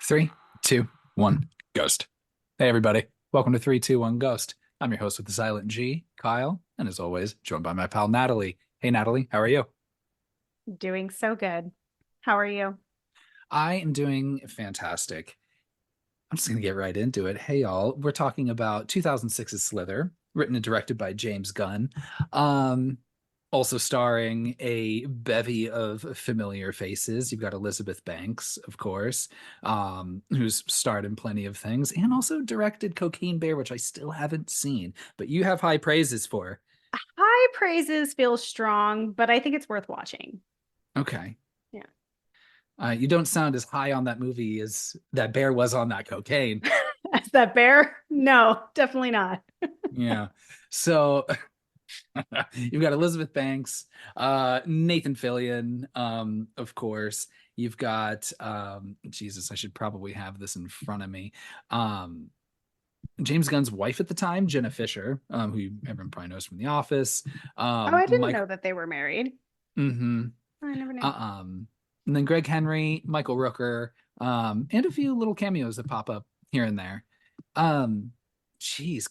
Three, two, one, ghost. Hey, everybody. Welcome to 321 Ghost. I'm your host with the silent G, Kyle, and as always, joined by my pal Natalie. Hey, Natalie, how are you? Doing so good. How are you? I am doing fantastic. I'm just going to get right into it. Hey, y'all. We're talking about 2006's Slither, written and directed by James Gunn. Um, Also starring a bevy of familiar faces. You've got Elizabeth Banks, of course, who's starred in plenty of things, and also directed Cocaine Bear, which I still haven't seen, but you have high praises for. High praises feel strong, but I think it's worth watching. Okay. Yeah. You don't sound as high on that movie as that bear was on that cocaine. Is that bear? No, definitely not. Yeah. So you've got Elizabeth Banks, Nathan Fillion, of course. You've got Jesus, I should probably have this in front of me. Um, James Gunn's wife at the time, Jenna Fisher, who everyone probably knows from The Office. Oh, I didn't Mike, know that they were married. mm-hmm, I never knew. um, and then Greg Henry, Michael Rooker, and a few little cameos that pop up here and there. Um,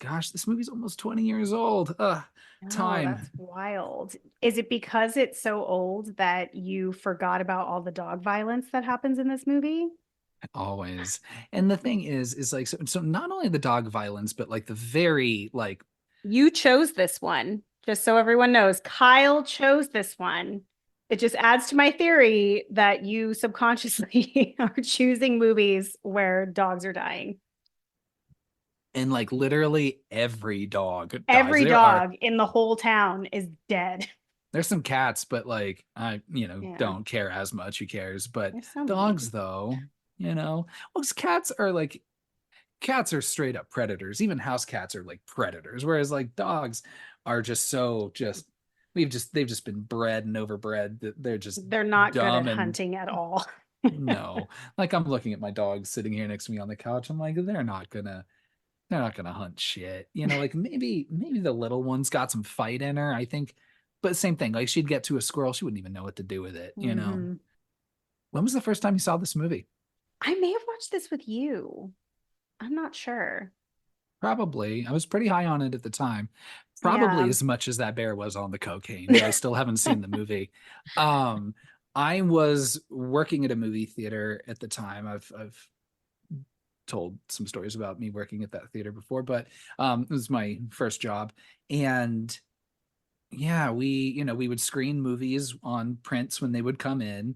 Gosh, this movie's almost 20 years old. Oh, Time. that's wild. Is it because it's so old that you forgot about all the dog violence that happens in this movie? Always. And the thing is like so not only the dog violence, but like the very like You chose this one, just so everyone knows. Kyle chose this one. It just adds to my theory that you subconsciously are choosing movies where dogs are dying. and like literally every dog dies. Every dog in the whole town is dead. There's some cats, but like I Yeah, don't care as much. Who cares? But they're so dogs mean. though, well, 'cause cats are straight up predators. Even house cats are like predators, whereas like dogs are just so just they've just been bred and overbred that they're just They're not good at dumb and hunting at all. no. Like I'm looking at my dog sitting here next to me on the couch. I'm like, they're not gonna hunt shit. Like maybe the little one's got some fight in her, I think. But same thing, like she'd get to a squirrel, she wouldn't even know what to do with it. Hmm. When was the first time you saw this movie? I may have watched this with you. I'm not sure. Probably. I was pretty high on it at the time. Probably Yeah. as much as that bear was on the cocaine, but I still haven't seen the movie. Um, I was working at a movie theater at the time. I've told some stories about me working at that theater before, but it was my first job. And yeah, we would screen movies on prints when they would come in.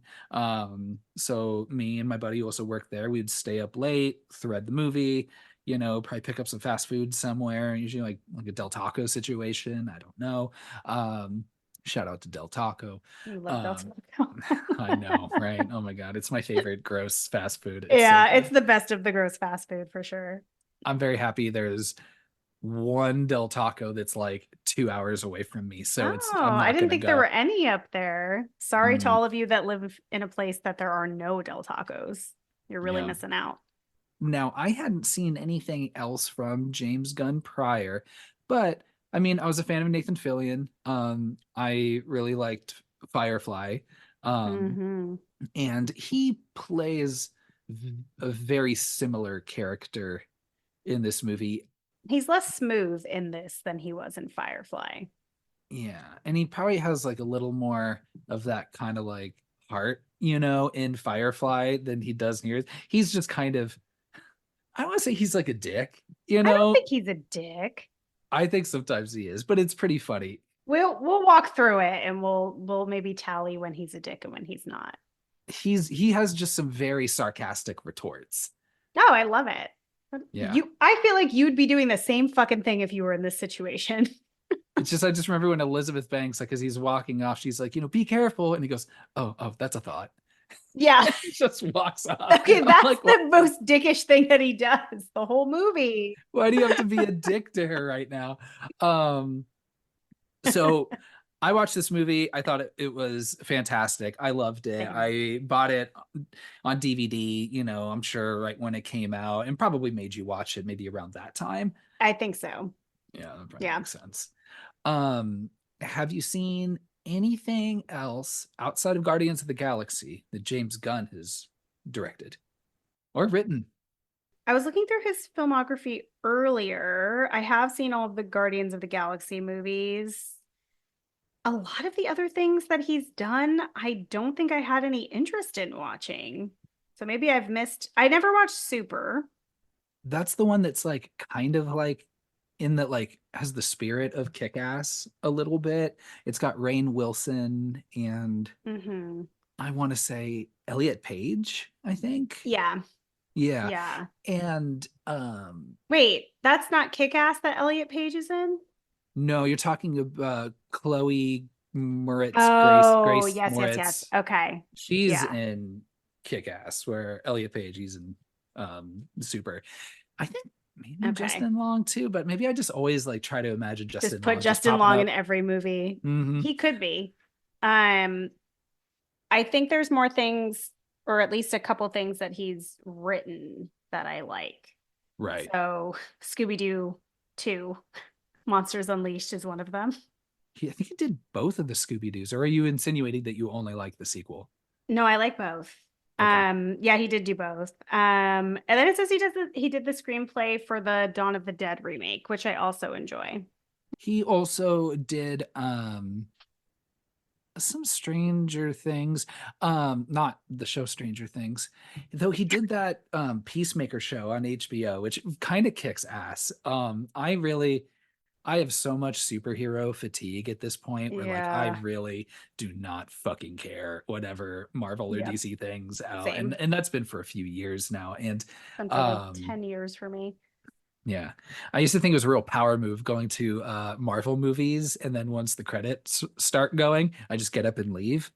So me and my buddy who also worked there, we'd stay up late, thread the movie, probably pick up some fast food somewhere, usually like a Del Taco situation. I don't know. Um, Shout out to Del Taco. You love Del Um, Taco. I know, right? Oh my God, it's my favorite gross fast food. It's so Yeah, it's good. the best of the gross fast food for sure. I'm very happy there's one Del Taco that's like 2 hours away from me. So Oh, I'm I not didn't gonna think there were go. any up there. Sorry to Mm, all of you that live in a place that there are no Del Tacos. You're really yeah. missing out. Now, I hadn't seen anything else from James Gunn prior, but I mean, I was a fan of Nathan Fillion. I really liked Firefly. Um, Hmm. and he plays a very similar character in this movie. He's less smooth in this than he was in Firefly. Yeah, and he probably has like a little more of that kind of like heart, in Firefly than he does here. He's just kind of, I don't want to say he's like a dick, I don't think he's a dick. I think sometimes he is, but it's pretty funny. We'll walk through it and we'll maybe tally when he's a dick and when he's not. He has just some very sarcastic retorts. Oh, I love it. Yeah. I feel like you'd be doing the same fucking thing if you were in this situation. It's just I just remember when Elizabeth Banks, like as he's walking off, she's like, be careful. And he goes, oh, that's a thought. Yeah. And he just walks off. Okay, I'm that's like, what? the most dickish thing that he does the whole movie. Why do you have to be a dick to her right now? Um, so I watched this movie. I thought it was fantastic. I loved it. Same. I bought it on DVD, I'm sure right when it came out, and probably made you watch it maybe around that time. I think so. Yeah, that probably Yeah. makes sense. Um, have you seen anything else outside of Guardians of the Galaxy that James Gunn has directed or written. I was looking through his filmography earlier. I have seen all of the Guardians of the Galaxy movies. A lot of the other things that he's done, I don't think I had any interest in watching. So maybe I've missed. I never watched Super. That's the one that's like kind of like in that like has the spirit of Kick-Ass a little bit. It's got Rainn Wilson and Hmm. I want to say Elliot Page, I think. Yeah. Yeah. Yeah. And Wait, that's not Kick-Ass that Elliot Page is in? no, you're talking about Chloe Moritz, Oh, Grace yes, yes, yes. Moritz. Okay. She's Yeah. in Kick-Ass, where Elliot Page, he's in Super. I think maybe Okay. Justin Long too, but maybe I just always like try to imagine Just Justin put Long just Justin popping Long in up. every movie. Hmm. He could be. Um, I think there's more things, or at least a couple things that he's written that I like. Right. So Scooby-Doo 2, Monsters Unleashed is one of them. I think he did both of the Scooby Doo's. Or are you insinuating that you only like the sequel? No, I like both. Okay. Yeah, he did do both. And then it says he did the screenplay for the Dawn of the Dead remake, which I also enjoy. He also did some Stranger Things, not the show Stranger Things, though he did that Peacemaker show on HBO, which kind of kicks ass. I have so much superhero fatigue at this point where like I Yeah. really do not fucking care whatever Marvel or Yep. DC things out. And Same. that's been for a few years now. And Been for like um 10 years for me. yeah. I used to think it was a real power move going to Marvel movies, and then once the credits start going, I just get up and leave.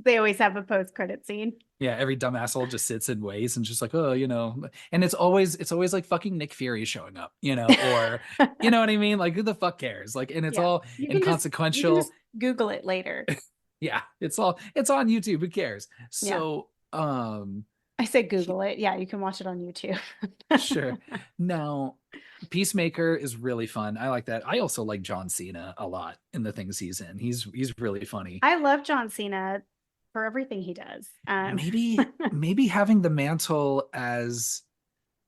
They always have a post-credit scene. Yeah, every dumb asshole just sits and waits and just like, oh, and it's always like fucking Nick Fury showing up, or you know what I mean? Like who the fuck cares? Like, and it's Yeah. all You can inconsequential. just Google it later. Yeah, it's on YouTube. Who cares? Yeah. So, I say he- Google it. Yeah, you can watch it on YouTube. sure. Now, Peacemaker is really fun. I like that. I also like John Cena a lot in the things he's in. He's really funny. I love John Cena for everything he does. Maybe having the mantle as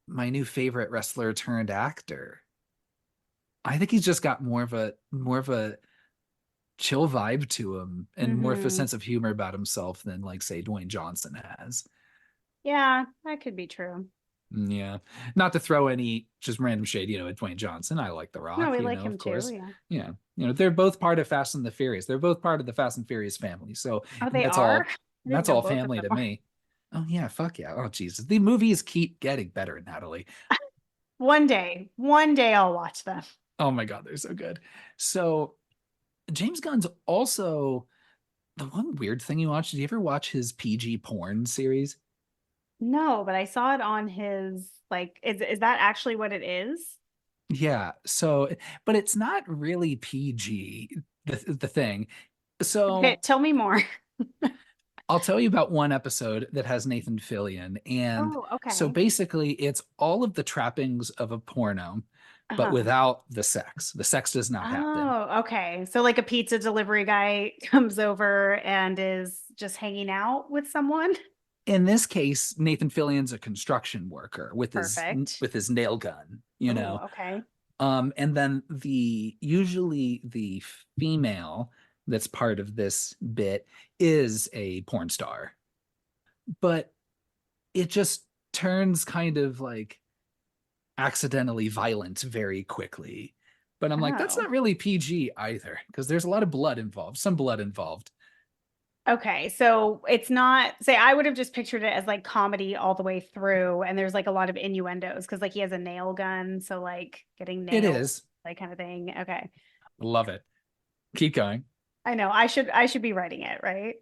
my new favorite wrestler turned actor. I think he's just got more of a chill vibe to him and more of a Hmm. sense of humor about himself than like say Dwayne Johnson has. Yeah, that could be true. Yeah. Not to throw any just random shade, at Dwayne Johnson. I like The No, Rock, we like of him too. course. Yeah. Yeah. They're both part of Fast and the Furious. They're both part of the Fast and Furious family. So Oh, they that's are? all I didn't that's know all both of family them to are. me. Oh yeah, fuck yeah. Oh Jesus. The movies keep getting better, Natalie. One day I'll watch them. Oh my God, they're so good. So James Gunn's also the one weird thing you watched. Did you ever watch his PG porn series? No, but I saw it on his like is that actually what it is? Yeah. So, but it's not really PG, the thing. Okay, So tell me more. I'll tell you about one episode that has Nathan Fillion. And Oh, so okay. basically, it's all of the trappings of a porno, but Uh-huh. without the sex. The sex does not happen. Oh, okay. So like a pizza delivery guy comes over and is just hanging out with someone. In this case, Nathan Fillion's a construction worker with his Perfect. with his nail gun, Oh, okay. And then usually the female that's part of this bit is a porn star, but it just turns kind of like accidentally violent very quickly. But I'm like, that's Oh. not really PG either, because there's a lot of blood involved, some blood involved. Okay, so it's not, say, I would have just pictured it as like comedy all the way through, and there's like a lot of innuendos because like he has a nail gun, so like getting It nailed, is. like kind of thing. Okay. Love it. Keep going. I know. I should be writing it, right?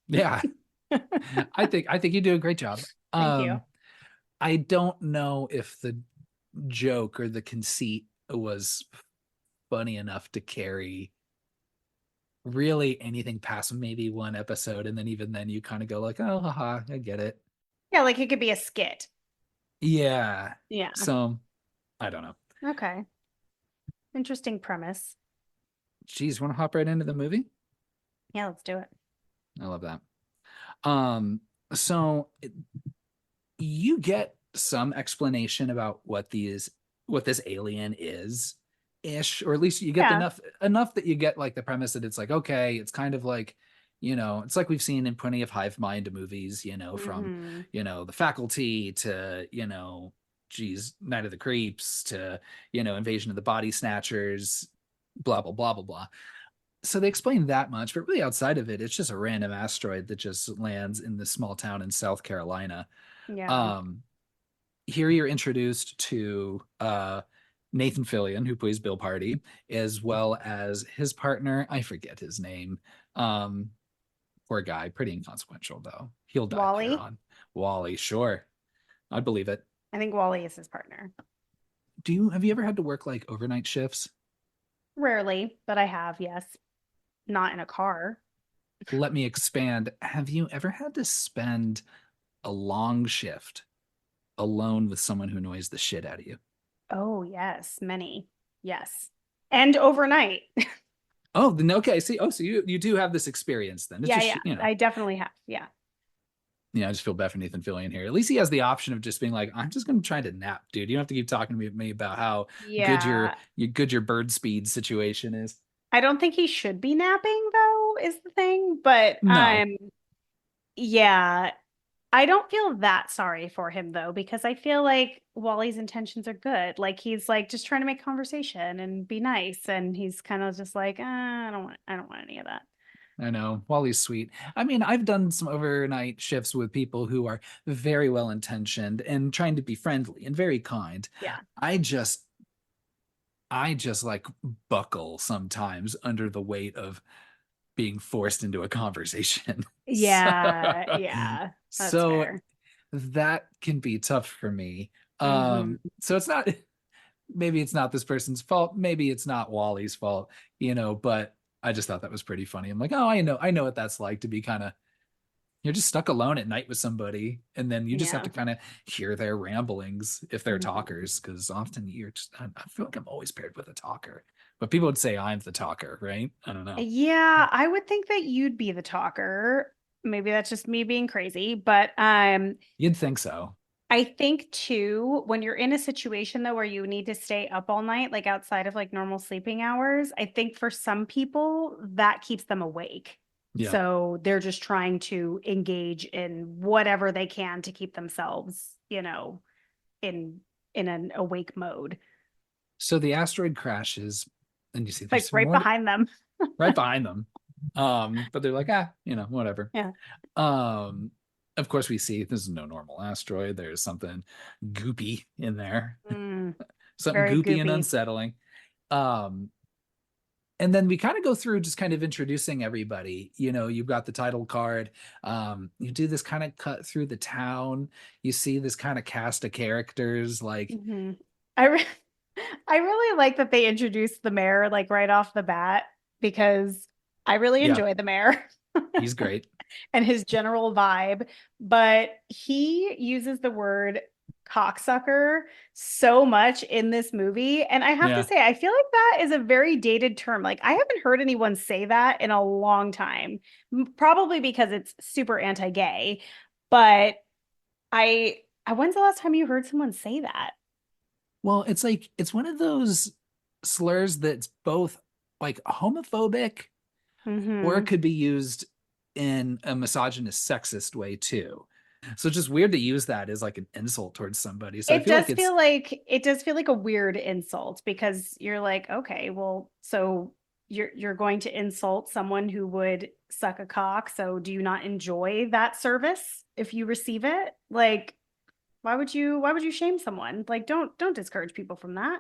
Yeah. I think you do a great job. Thank you. I don't know if the joke or the conceit was funny enough to carry really anything past maybe one episode, and then even then you kind of go like, oh haha, I get it. Yeah, like it could be a skit. Yeah. Yeah. So I don't know. Okay. Interesting premise. Geez, want to hop right into the movie? Yeah, let's do it. I love that. Um, so you get some explanation about what this alien is ish, or at least you get Yeah. enough that you get like the premise that it's like, okay, it's kind of like, it's like we've seen in plenty of hive mind movies, from Hmm. the faculty to geez, Night of the Creeps to Invasion of the Body Snatchers, blah blah blah blah blah. So they explain that much, but really outside of it, it's just a random asteroid that just lands in this small town in South Carolina. Yeah. um Here you're introduced to Nathan Fillion, who plays Bill Party, as well as his partner. I forget his name. Um, Poor guy, pretty inconsequential though. He'll die later Wally. on. Wally, sure, I'd believe it. I think Wally is his partner. Have you ever had to work like overnight shifts? Rarely, but I have, yes. Not in a car. Let me expand. Have you ever had to spend a long shift alone with someone who annoys the shit out of you? Oh, yes, many. Yes. And overnight. Oh, then okay. See, oh, so you do have this experience then. It's Yeah, just yeah. I definitely have. Yeah. I just feel bad for Nathan Fillion here. At least he has the option of just being like, I'm just going to try to nap, dude. You don't have to keep talking to me about how Yeah. good your bird speed situation is. I don't think he should be napping though, is the thing. But No, yeah, I don't feel that sorry for him though, because I feel like Wally's intentions are good. Like he's like just trying to make conversation and be nice, and he's kind of just like, I don't want any of that. I know. Wally's sweet. I mean, I've done some overnight shifts with people who are very well intentioned and trying to be friendly and very kind. Yeah. I just, I just like buckle sometimes under the weight of being forced into a conversation. so, Yeah, yeah. That's so fair. that can be tough for me. Hmm. So it's not, maybe it's not this person's fault. Maybe it's not Wally's fault, but I just thought that was pretty funny. I'm like, oh, I know what that's like to be kind of, you're just stuck alone at night with somebody. And then you just have Yeah. to kind of hear their ramblings if they're Mhm. talkers. Cause often I feel like I'm always paired with a talker, but people would say I'm the talker, right? I don't know. Yeah, I would think that you'd be the talker. Maybe that's just me being crazy, but You'd think so. I think too, when you're in a situation though where you need to stay up all night, like outside of like normal sleeping hours, I think for some people that keeps them awake. Yeah. So they're just trying to engage in whatever they can to keep themselves, in an awake mode. So the asteroid crashes and you see Like there's right more behind them. right behind them. But they're like, whatever. Yeah. Um, of course, we see this is no normal asteroid. There's something goopy in there, Mm, something very goopy and goopy. unsettling. Um, and then we kind of go through just kind of introducing everybody. You've got the title card. You do this kind of cut through the town. You see this kind of cast of characters like, Hmm. I re I really like that they introduced the mayor like right off the bat because I really yeah, enjoy the mayor he's great. and his general vibe, but he uses the word cocksucker so much in this movie. And I have to Yeah. say, I feel like that is a very dated term. Like, I haven't heard anyone say that in a long time, probably because it's super anti-gay. But when's the last time you heard someone say that? Well, it's like it's one of those slurs that's both like homophobic or it Hmm. could be used in a misogynist, sexist way too. So it's just weird to use that as like an insult towards somebody. So I feel like it's It does feel like a weird insult because you're like, okay, well, so you're going to insult someone who would suck a cock. So do you not enjoy that service if you receive it? Like, why would you shame someone? Like, don't discourage people from that.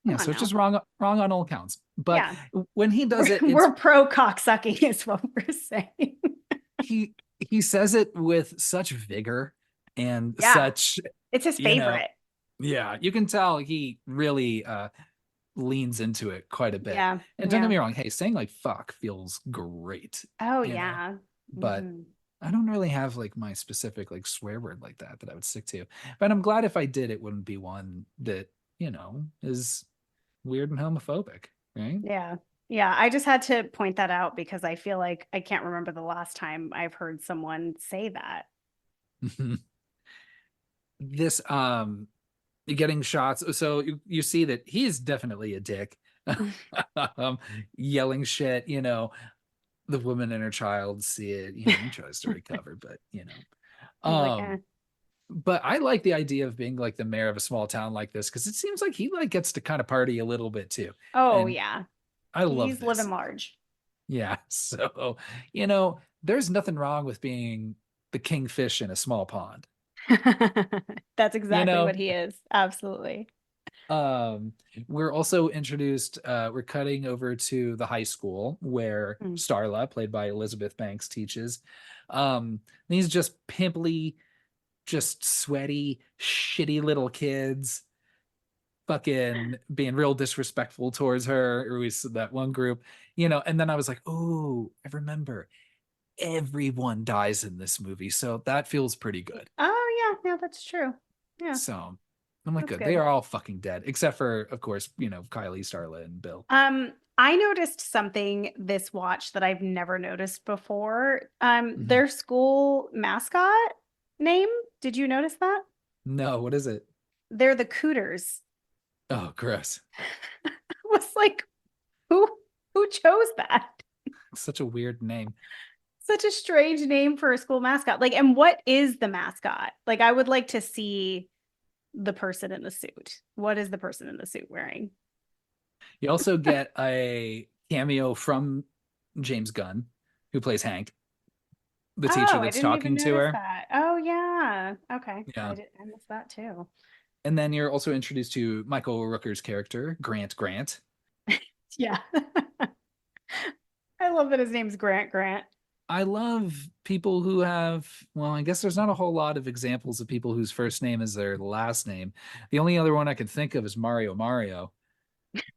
Come yeah, on so it's now. just wrong on all counts. But Yeah. when he does it, it's We're pro cock sucking is what we're saying. he he says it with such vigor and Yeah. such, It's his you know, favorite. yeah, you can tell he really leans into it quite a bit. Yeah. And don't get Yeah. me wrong, hey, saying like fuck feels great, Oh you know, yeah. but Hmm. I don't really have like my specific like swear word like that I would stick to. But I'm glad if I did, it wouldn't be one that, is weird and homophobic, right? Yeah. Yeah. I just had to point that out because I feel like I can't remember the last time I've heard someone say that. this getting shots. So you see that he's definitely a dick. um, Yelling shit, the woman and her child see it, he tries to recover, but He's like, eh. um but I like the idea of being like the mayor of a small town like this because it seems like he like gets to kind of party a little bit too. Oh And yeah. I love He's living this. large. Yeah. So, there's nothing wrong with being the kingfish in a small pond. That's You exactly what know, he is. Absolutely. um, we're also introduced, we're cutting over to the high school where Mm. Starla, played by Elizabeth Banks, teaches. These just pimply, just sweaty, shitty little kids fucking being real disrespectful towards her, or we said that one group, and then I was like, oh, I remember everyone dies in this movie, so that feels pretty good. Oh yeah, yeah, that's true. Yeah, So I'm like, that's good. They good. are all fucking dead, except for, of course, Kylie, Starla, and Bill. I noticed something this watch that I've never noticed before. Mhm. Their school mascot name, did you notice that? No, what is it? They're the Cooters. Oh, gross. I was like, who who chose that? Such a weird name. Such a strange name for a school mascot. Like, and what is the mascot? Like, I would like to see the person in the suit. What is the person in the suit wearing? You also get a cameo from James Gunn, who plays Hank, the teacher Oh, I that's didn't even talking to notice her. that. Oh yeah. Okay. Yeah. I missed that too. And then you're also introduced to Michael Rooker's character, Grant Grant. Yeah. I love that his name's Grant Grant. I love people who have, well, I guess there's not a whole lot of examples of people whose first name is their last name. The only other one I could think of is Mario,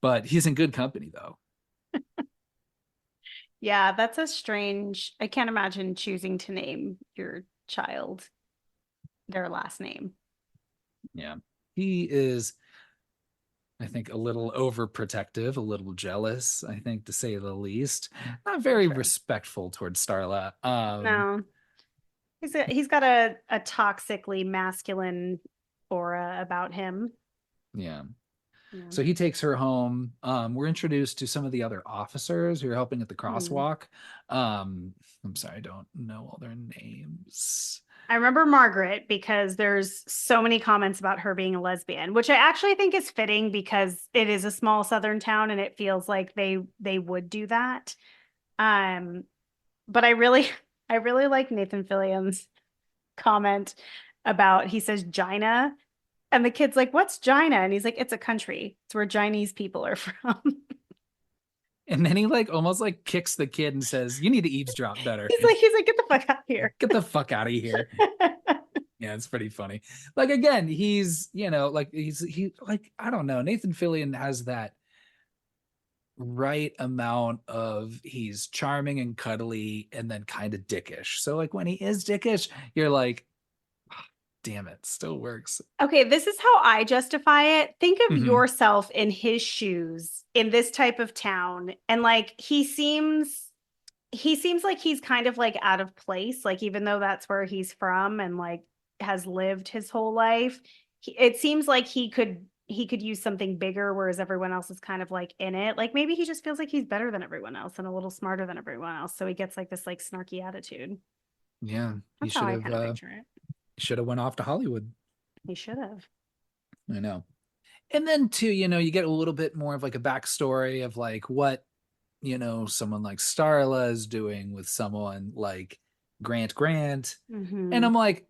but he's in good company though. Yeah, that's a strange. I can't imagine choosing to name your child their last name. Yeah. He is, I think, a little overprotective, a little jealous, I think, to say the least. Not For very sure. respectful towards Starla. No. He's got a toxically masculine aura about him. Yeah. Yeah. So he takes her home. We're introduced to some of the other officers who are helping at the Hmm. crosswalk. I'm sorry, I don't know all their names. I remember Margaret because there's so many comments about her being a lesbian, which I actually think is fitting because it is a small southern town and it feels like they would do that. Um, but I really like Nathan Fillion's comment about he says Gina and the kid's like, "What's Gina?" And he's like, "It's a country. It's where Chinese people are from." And then he like almost like kicks the kid and says, "You need to eavesdrop better. He's like, "Get the fuck out of here." Get the fuck out of here." Yeah, it's pretty funny. Like again, he's like he like I don't know. Nathan Fillion has that right amount of he's charming and cuddly and then kind of dickish. So like when he is dickish, you're like, "Ah, damn it, still works." Okay, this is how I justify it. Think of Hmm. yourself in his shoes in this type of town and like he seems like he's kind of like out of place, like even though that's where he's from and like has lived his whole life. It seems like he could use something bigger whereas everyone else is kind of like in it. Like maybe he just feels like he's better than everyone else and a little smarter than everyone else, so he gets like this like snarky attitude. Yeah, he That's how I kind of picture it. should have went off to Hollywood. He should have. I know. And then too, you get a little bit more of like a backstory of like what someone like Starla is doing with someone like Grant Grant. And Hmm. I'm like,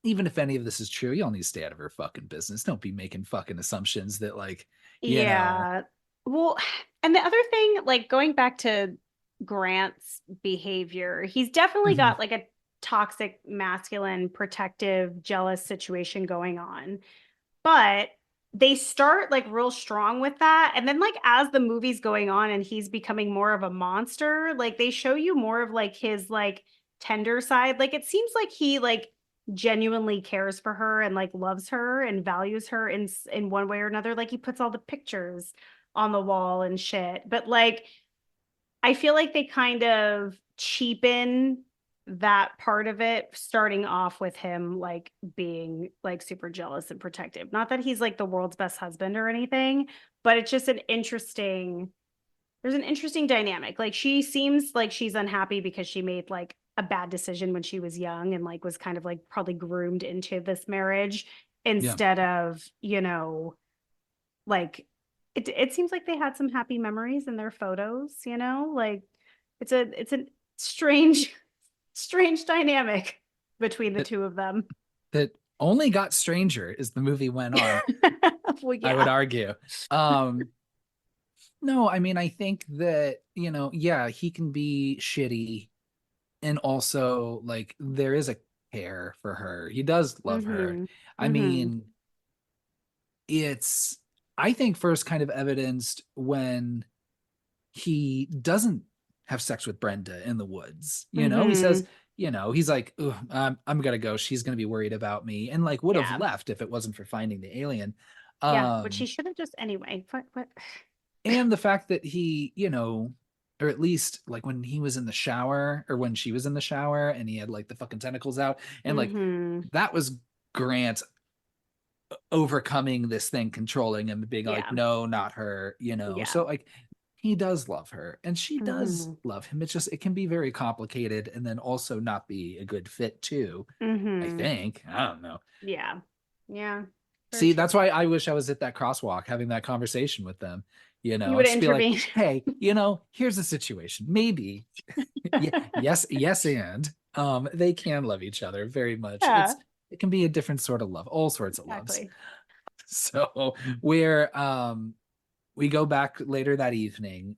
even if any of this is true, y'all need to stay out of her fucking business. Don't be making fucking assumptions that like, you know, Yeah. Well, and the other thing, like going back to Grant's behavior, he's definitely mhm. got like a toxic, masculine, protective, jealous situation going on. But they start like real strong with that. And then, like, as the movie's going on and he's becoming more of a monster, like, they show you more of like his like tender side. Like, it seems like he like genuinely cares for her and like loves her and values her in one way or another. Like, he puts all the pictures on the wall and shit. But like, I feel like they kind of cheapen that part of it starting off with him like being like super jealous and protective. Not that he's like the world's best husband or anything, but it's just an interesting there's an interesting dynamic. Like she seems like she's unhappy because she made like a bad decision when she was young and like was kind of like probably groomed into this marriage Yeah. instead of, like it seems like they had some happy memories in their photos, like it's a strange strange dynamic between the That two of them. that only got stranger as the movie went on, Well, I would yeah. argue. Um, no, I mean, I think that, yeah, he can be shitty, and also like there is a care for her. He does love her. Mm-hmm. I Mm-hmm. mean, it's I think first kind of evidenced when he doesn't have sex with Brenda in the woods. He says, Mm-hmm. he's like, I'm gonna go. She's gonna be worried about me, and like would have Yeah. left if it wasn't for finding the alien. Yeah. But she Um, should have just anyway. What? and the fact that he, or at least like when he was in the shower or when she was in the shower and he had like the fucking tentacles out, and like Mm-hmm. that was Grant overcoming this thing, controlling him, being like, Yeah. no, not her, Yeah. So like he does love her and she does Mm-hmm. love him. It's just it can be very complicated and then also not be a good fit too. I Mm-hmm. think. I don't know. Yeah. Yeah. Very See, true. that's why I wish I was at that crosswalk having that conversation with them, You would just be like, intervene. hey, here's the situation. Maybe, yeah, yes, yes, and they can love each other very much. Yeah. It can be a different sort of love, all sorts of loves. Exactly. So where we go back later that evening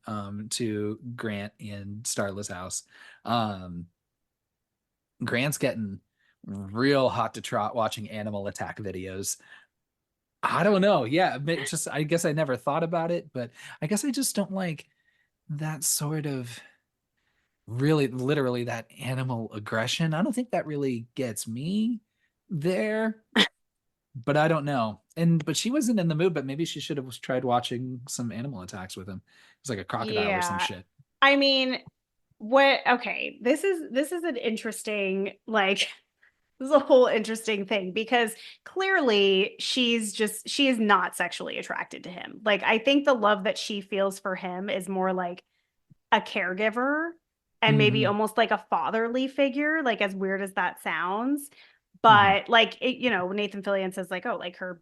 to Grant in Starla's house. Um Grant's getting real hot to trot watching animal attack videos. I don't know. Yeah, just I guess I never thought about it, but I guess I just don't like that sort of really literally that animal aggression. I don't think that really gets me there, but I don't know. But she wasn't in the mood, but maybe she should have tried watching some animal attacks with him. It's like a crocodile or some Yeah. shit. I mean, okay, this is an interesting like this is a whole interesting thing because clearly she is not sexually attracted to him. Like I think the love that she feels for him is more like a caregiver and maybe Hmm. almost like a fatherly figure, like as weird as that sounds. Hmm. But like it, Nathan Fillion says like, oh, like her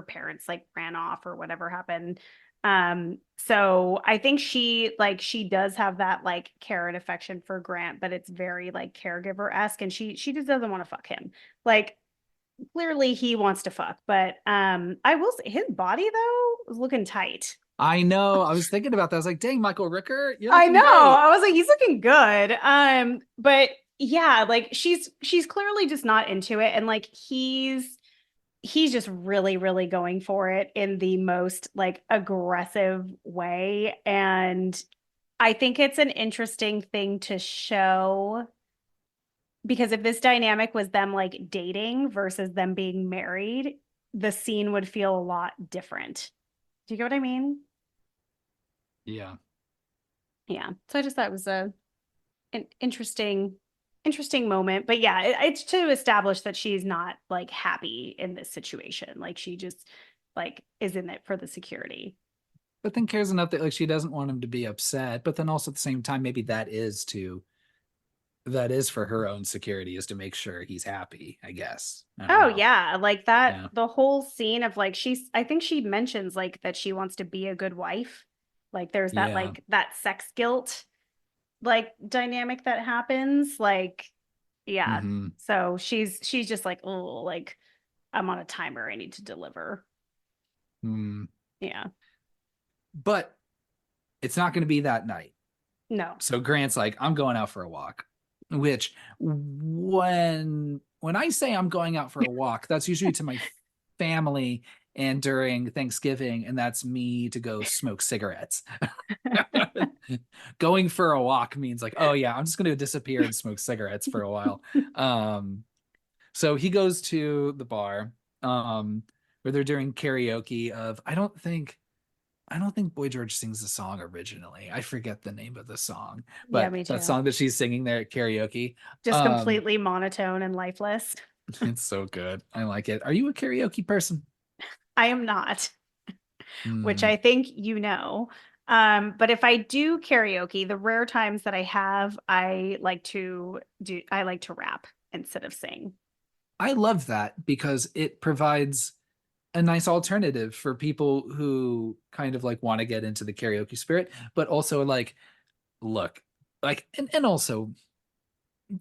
parents like ran off or whatever happened. So I think she does have that like care and affection for Grant, but it's very like caregiver-esque and she just doesn't want to fuck him. Like clearly he wants to fuck, but I will say his body though was looking tight. I know. I was thinking about that. I was like, dang, Michael Rooker, you're I looking know. great. I was like, he's looking good. But yeah, like she's clearly just not into it. And like he's just really, really going for it in the most like aggressive way. And I think it's an interesting thing to show because if this dynamic was them like dating versus them being married, the scene would feel a lot different. Do you get what I mean? Yeah. Yeah. So I just thought it was an interesting moment. But yeah, it's to establish that she's not like happy in this situation. Like she just like is in it for the security. But then cares enough that like she doesn't want him to be upset. But then also at the same time, maybe that is for her own security, is to make sure he's happy, I guess. I don't Oh know. yeah, like that Yeah. the whole scene of like I think she mentions like that she wants to be a good wife. Like there's that Yeah. like that sex guilt like dynamic that happens. Like yeah. Hmm. So she's just like, oh, like I'm on a timer. I need to deliver. Mm. Yeah. But it's not going to be that night. No. So Grant's like, I'm going out for a walk. Which when I say I'm going out for a walk, that's usually to my family and during Thanksgiving, and that's me to go smoke cigarettes. Going for a walk means like, oh yeah, I'm just going to disappear and smoke cigarettes for a while. Um, so he goes to the bar, where they're doing karaoke of, I don't think I don't think Boy George sings the song originally. I forget the name of the song, Yeah, but me that too. song that she's singing there at karaoke, Just um, completely monotone and lifeless. it's so good. I like it. Are you a karaoke person? I am not, which Hmm. I think you know. But if I do karaoke, the rare times that I have, I like to rap instead of sing. I love that because it provides a nice alternative for people who kind of like want to get into the karaoke spirit, but also like, look, like, and also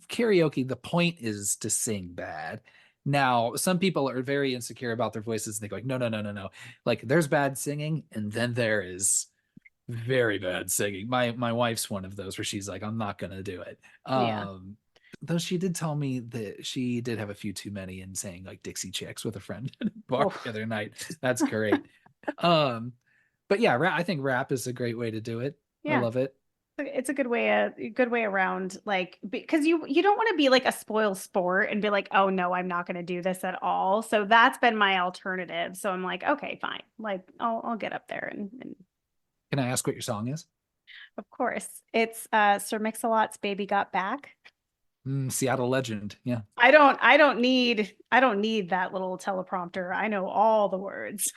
karaoke, the point is to sing bad. Now, some people are very insecure about their voices and they go like, no, no, no, no, no. Like there's bad singing, and then there is very bad singing. My wife's one of those where she's like, I'm not gonna do it. Yeah. Though she did tell me that she did have a few too many and saying like Dixie Chicks with a friend at a bar Oh, the other night. That's great. Um, but yeah, I think rap is a great way to do it. I yeah. love it. It's a good way around, like, because you don't want to be like a spoil sport and be like, oh no, I'm not going to do this at all. So that's been my alternative. So I'm like, okay, fine. Like I'll get up there and Can I ask what your song is? of course it's Sir Mix-a-Lot's Baby Got Back. Seattle Legend. Yeah. I don't need that little teleprompter. I know all the words.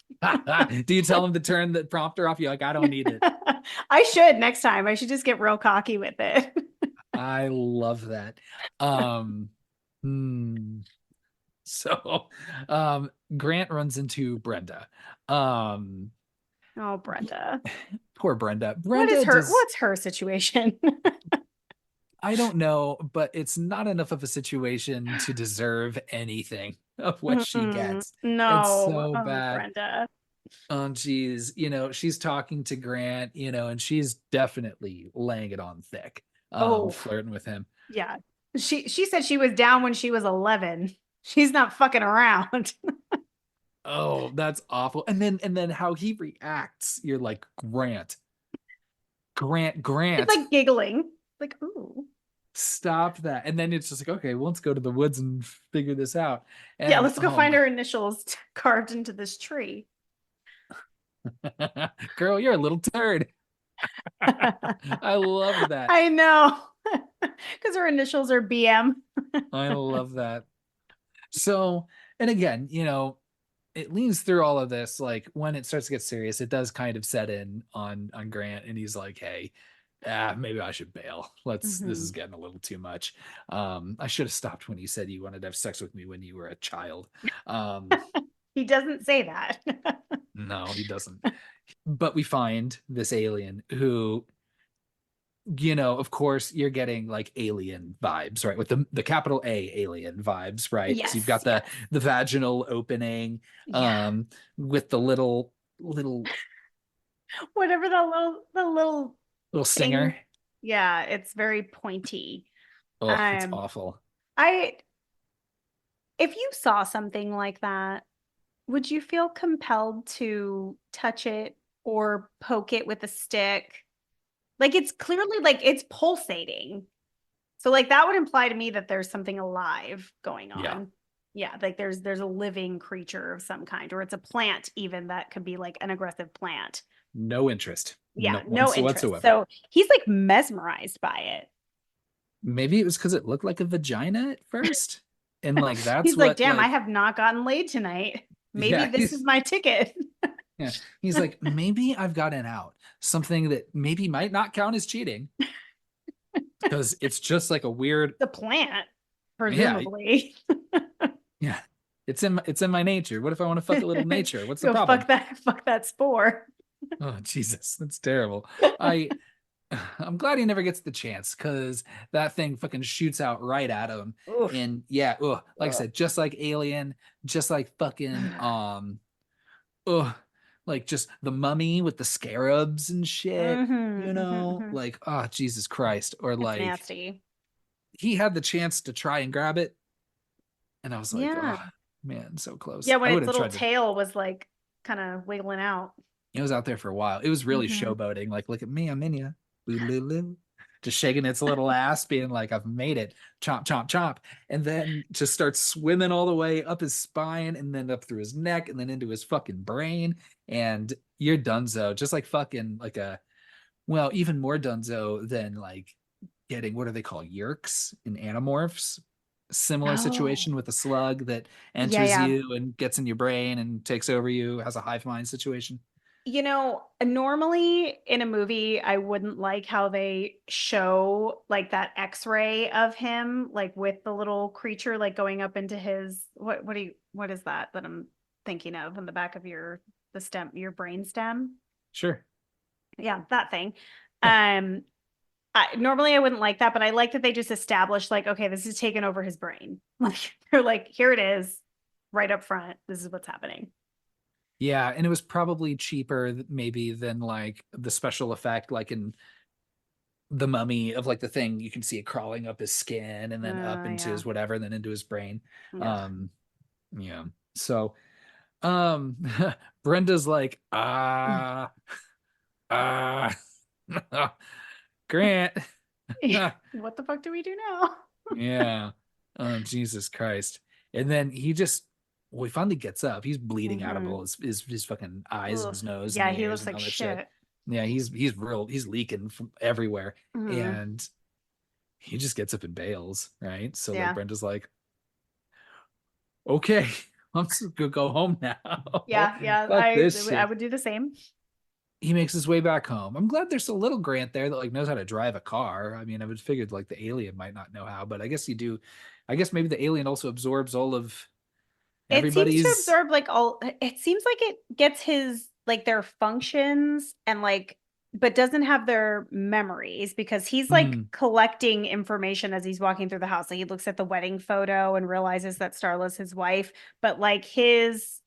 Do you tell him to turn the prompter off? You're like, I don't need it. I should next time. I should just get real cocky with it. I love that. Um, hmm. So, Grant runs into Brenda. Um, Oh, Brenda. poor Brenda. Brenda does, What's her situation? I don't know, but it's not enough of a situation to deserve anything of what she Mm-mm. gets. It's No. so Oh, bad. Brenda. She's, she's talking to Grant, and she's definitely laying it on thick, Oh, flirting with him. yeah. She said she was down when she was 11. She's not fucking around. Oh, that's awful. And then how he reacts, you're like, Grant, Grant, She's Grant, like giggling. Like, ooh. stop that. And then it's just like, okay, well, let's go to the woods and figure this out. Yeah, And let's go find her initials carved into this tree. girl, you're a little turd. I love that. I know. Because her initials are BM. I love that. So, and again, it leans through all of this. Like when it starts to get serious, it does kind of set in on Grant, and he's like, "Hey, maybe I should bail. This is Mhm. getting a little too much. I should have stopped when you said you wanted to have sex with me when you were a child." Um, He doesn't say that. no, he doesn't. But we find this alien who, of course, you're getting like alien vibes, right? With the capital A alien vibes, right? Because you've Yes, got the yes. the vaginal opening, Yeah. um, with the little Whatever the little little thing. stinger. Yeah, it's very pointy. Oh, it's Um, awful. I if you saw something like that, would you feel compelled to touch it or poke it with a stick? Like it's clearly like it's pulsating. So like that would imply to me that there's something alive going Yeah, on. Yeah, like there's a living creature of some kind, or it's a plant even that could be like an aggressive plant. no interest, Yeah, no no once interest. whatsoever. So he's like mesmerized by it. Maybe it was because it looked like a vagina at first, and like that's He's like, what damn, I like have not gotten laid tonight. Maybe yeah this is he's my ticket. yeah he's like, maybe I've gotten out something that maybe might not count as cheating because it's just like a weird. The plant, Yeah, presumably. yeah, it's in my nature. What if I want to fuck a little nature? What's the Go problem? fuck that spore. Oh, Jesus, that's terrible. I I'm glad he never gets the chance because that thing fucking shoots out right at him. Oof. And yeah, like I Ugh. said, just like Alien, just like fucking ugh, like just the mummy with the scarabs and shit, Mhm. like, oh, Jesus Christ. Or It's like nasty. he had the chance to try and grab it, and I was like, Yeah. oh man, so close. Yeah, I when would its have little tried to. tail was like kind of wiggling out. It was out there for a while. It was really Hmm. showboating, like, look at me, I'm in ya. Boo-loo-loo. just shaking its little ass, being like, I've made it, chomp, chomp, chomp. And then just starts swimming all the way up his spine and then up through his neck and then into his fucking brain. And you're donezo, just like fucking like a, well, even more donezo than like getting, what do they call yerks in Animorphs? Similar Oh, situation with a slug that yeah, enters yeah. you and gets in your brain and takes over you, has a hive mind situation. Normally in a movie, I wouldn't like how they show like that X-ray of him, like with the little creature like going up into his what is that I'm thinking of in the back of the stem, your brain stem? Sure. Yeah, that thing. Yeah. Um, normally I wouldn't like that, but I like that they just established like, okay, this is taking over his brain. Like they're like, here it is, right up front. This is what's happening. Yeah, and it was probably cheaper maybe than like the special effect like in the mummy of like the thing you can see it crawling up his skin and then up into Yeah. his whatever and then into his brain. Ugh. Um yeah. So um Brenda's like ah Grant. What the fuck do we do now? Yeah. Jesus Christ. And then he just, well, he finally gets up. He's bleeding out of Hmm. all his fucking eyes and Ugh. his nose and Yeah, the he ears looks and like all that shit. shit. Yeah, he's leaking from everywhere. Hmm. And he just gets up and bails, right? So like Yeah. Brenda's like, okay, I'm just gonna go home now. Yeah, yeah. Fuck this I shit. would do the same. He makes his way back home. I'm glad there's a little Grant there that like knows how to drive a car. I mean, I would figured like the alien might not know how, but I guess you do. I guess maybe the alien also absorbs all of It seems to everybody's. absorb like all it seems like it gets his like their functions and like but doesn't have their memories because he's like Mm, collecting information as he's walking through the house. Like he looks at the wedding photo and realizes that Starla's his wife, but like his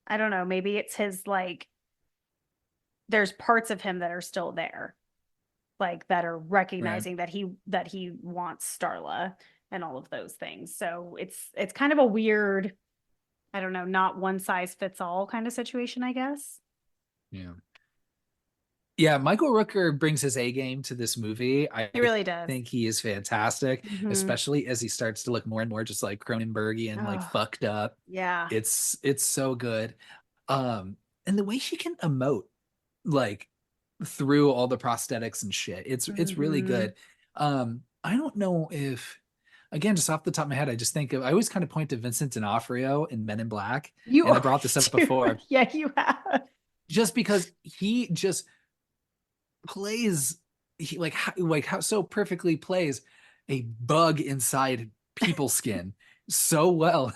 I don't know, maybe it's his like there's parts of him that are still there, like that are right. recognizing that he wants Starla and all of those things. So it's kind of a weird, I don't know, not one size fits all kind of situation, I guess. Yeah. Yeah, Michael Rooker brings his A game to this movie. I It really does. think he is fantastic, Hmm. especially as he starts to look more and more just like Cronenbergy and like Oh, fucked up. yeah. It's so good. Um, and the way she can emote like through all the prosthetics and shit. It's really Hmm. good. I don't know if again, just off the top of my head, I just think of I always kind of point to Vincent D'Onofrio in Men in Black, You and I brought this always up do. before, Yeah, you have. just because he just plays he like how so perfectly plays a bug inside people skin so well.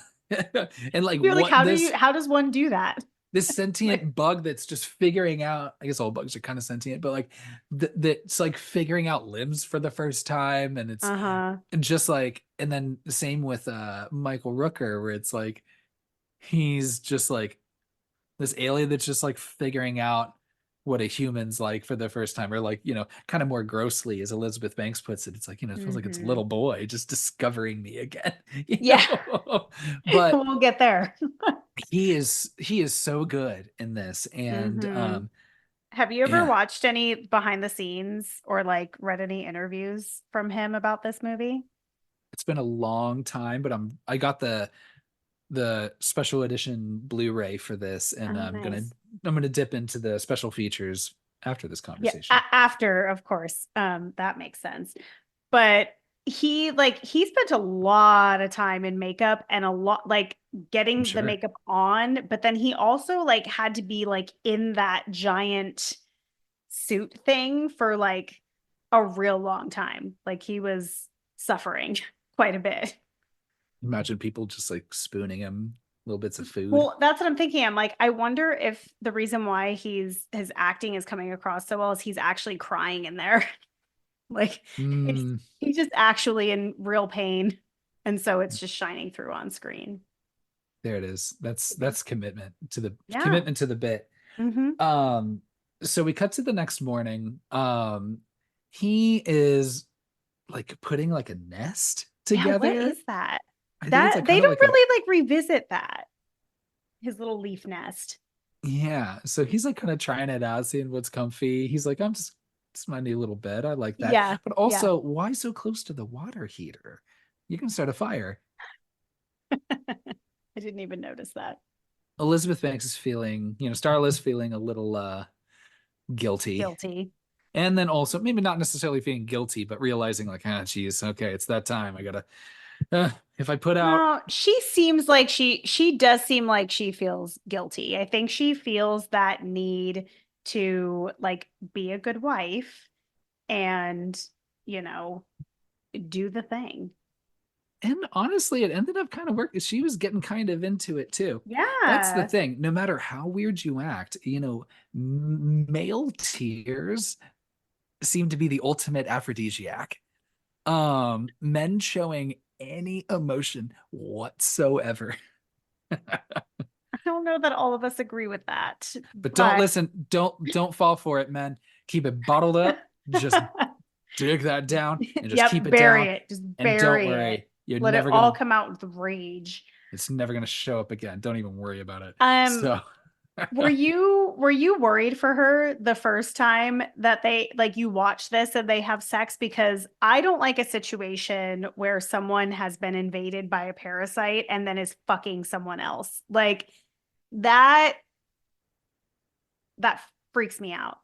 And like You're like, what this how does one do that? this Like, sentient bug that's just figuring out, I guess all bugs are kind of sentient, but like that's like figuring out limbs for the first time. And it's uh-huh. just like, and then the same with Michael Rooker, where it's like he's just like this alien that's just like figuring out what a human's like for the first time, or like, kind of more grossly, as Elizabeth Banks puts it, it's like, it feels like it's a Hmm. little boy just discovering me again. you Yeah, know but we'll get there. he is so good in this. And Hmm. Have you ever yeah, watched any behind the scenes or like read any interviews from him about this movie? it's been a long time, but I got the special edition Blu-ray for this, and Oh, I'm gonna nice. I'm gonna dip into the special features after this Yeah, conversation. after, of course. That makes sense. But he spent a lot of time in makeup and a lot like I'm getting the sure. makeup on, but then he also like had to be like in that giant suit thing for like a real long time. Like he was suffering quite a bit. Imagine people just like spooning him little bits of food. Well, that's what I'm thinking. I'm like, I wonder if the reason why his acting is coming across so well is he's actually crying in there. Like it's Mm, he's just actually in real pain. And so it's just shining through on screen. there it is. That's Could be. that's Yeah. commitment to the bit. Mm-hmm. Um, so we cut to the next morning. He is like putting like a nest Yeah, what together. is that? I think it's That like they kind of don't like a, really like revisit that. His little leaf nest. yeah. So he's like kind of trying it out, seeing what's comfy. He's like, I'm just It's my new little bed. I like that. Yeah. But Yeah. also, why so close to the water heater? You can start a fire. I didn't even notice that. Elizabeth Banks is feeling, Starla's feeling a little guilty. Guilty. And then also maybe not necessarily feeling guilty, but realizing like, geez, okay, it's that time. I gotta if I put out No, she seems like she does seem like she feels guilty. I think she feels that need to like be a good wife and, you know, do the thing. and honestly, it ended up kind of working. She was getting kind of into it too. That's the Yeah. thing. No matter how weird you act, male tears seem to be the ultimate aphrodisiac. Men showing any emotion whatsoever. I don't know that all of us agree with that, But don't but listen, don't fall for it, men. Keep it bottled up. Just dig that down and just yep, keep it bury down. it. Just And don't bury it. worry, you're Let it never all gonna come out with rage. it's never gonna show up again. Don't even worry about it. Um, So were you worried for her the first time that they like you watch this and they have sex? Because I don't like a situation where someone has been invaded by a parasite and then is fucking someone else. Like that that freaks me out.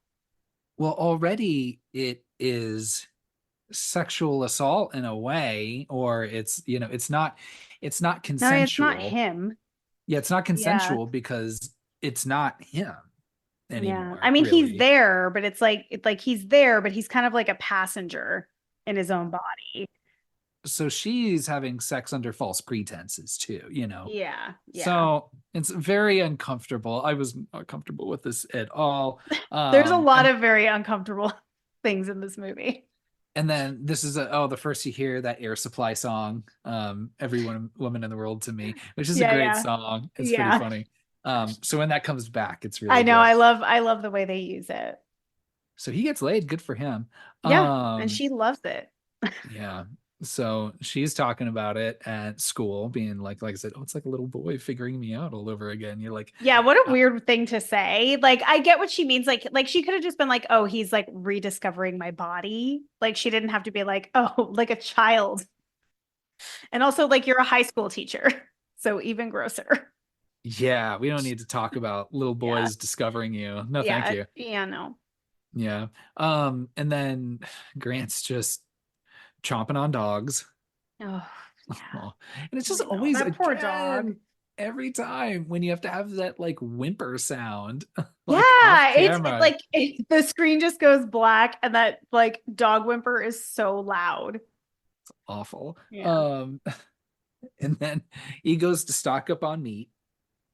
well, already it is sexual assault in a way, or it's not No, it's not consensual. him. Yeah, it's not Yeah. consensual because it's not him Yeah. I anymore, mean, he's really. there, but it's like he's there, but he's kind of like a passenger in his own body. So she's having sex under false pretenses too, Yeah. Yeah. So it's very uncomfortable. I was not comfortable with this at all. There's a lot And of very uncomfortable things in this movie. and then this is the first you hear that Air Supply song, "Every Woman in the World to Me," which is a Yeah, great yeah. song. It's pretty Yeah. funny. So when that comes back, it's I really know. good. I love the way they use it. So he gets laid. Good for him. Yeah. And Um, she loves it. Yeah. So she's talking about it at school, being like I said, oh, it's like a little boy figuring me out all over again. You're like, Yeah, what a uh, weird thing to say. Like I get what she means. Like she could have just been like, "Oh, he's like rediscovering my body." Like she didn't have to be like, "Oh, like a child." And also like you're a high school teacher. So even grosser. yeah, we don't need to talk about little Yeah. boys discovering you. No, thank Yeah. you. Yeah, no. Yeah. And then Grant's just chomping on dogs. Oh, yeah. Oh, and it's just I know. always That poor dog. again every time when you have to have that like whimper sound like off Yeah, it's camera. like the screen just goes black and that like dog whimper is so loud. Awful. Yeah. And then he goes to stock up on meat.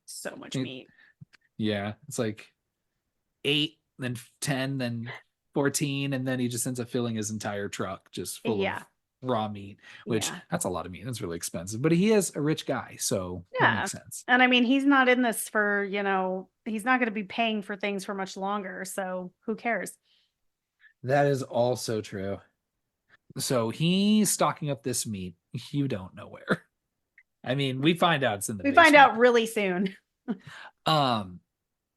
So much meat. Yeah, it's like 8, then 10, then 14, and then he just ends up filling his entire truck just full Yeah. of raw meat, which Yeah. that's a lot of meat. That's really expensive, but he is a rich guy, so it Yeah. makes sense. And I mean, he's not in this for, he's not going to be paying for things for much longer. So who cares? That is also true. So he's stocking up this meat. You don't know where. I mean, we find out it's in the We find basement. out really soon. Um,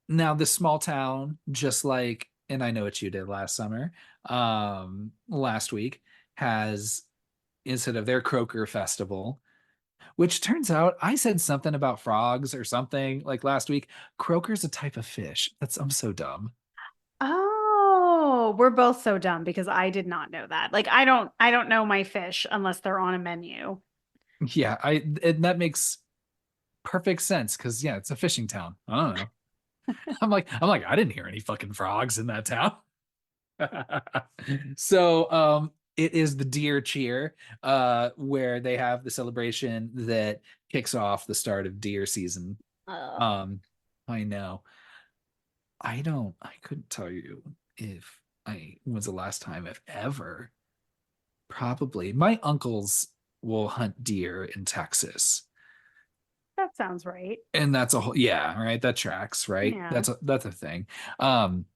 Now this small town, just like, and I Know What You Did last summer, last week, has, instead of their Croaker Festival, which turns out I said something about frogs or something like last week. Croaker's a type of fish. I'm so dumb. Oh, we're both so dumb because I did not know that. Like I don't know my fish unless they're on a menu. Yeah, and that makes perfect sense because yeah, it's a fishing town. I don't know. I'm like, I didn't hear any fucking frogs in that town. So it is the deer cheer, where they have the celebration that kicks off the start of deer season. Oh, um I know. I couldn't tell you if I was the last time, if ever. Probably my uncles will hunt deer in Texas, that sounds right. and that's a whole, yeah, right, that tracks, right, Yeah. that's a thing. um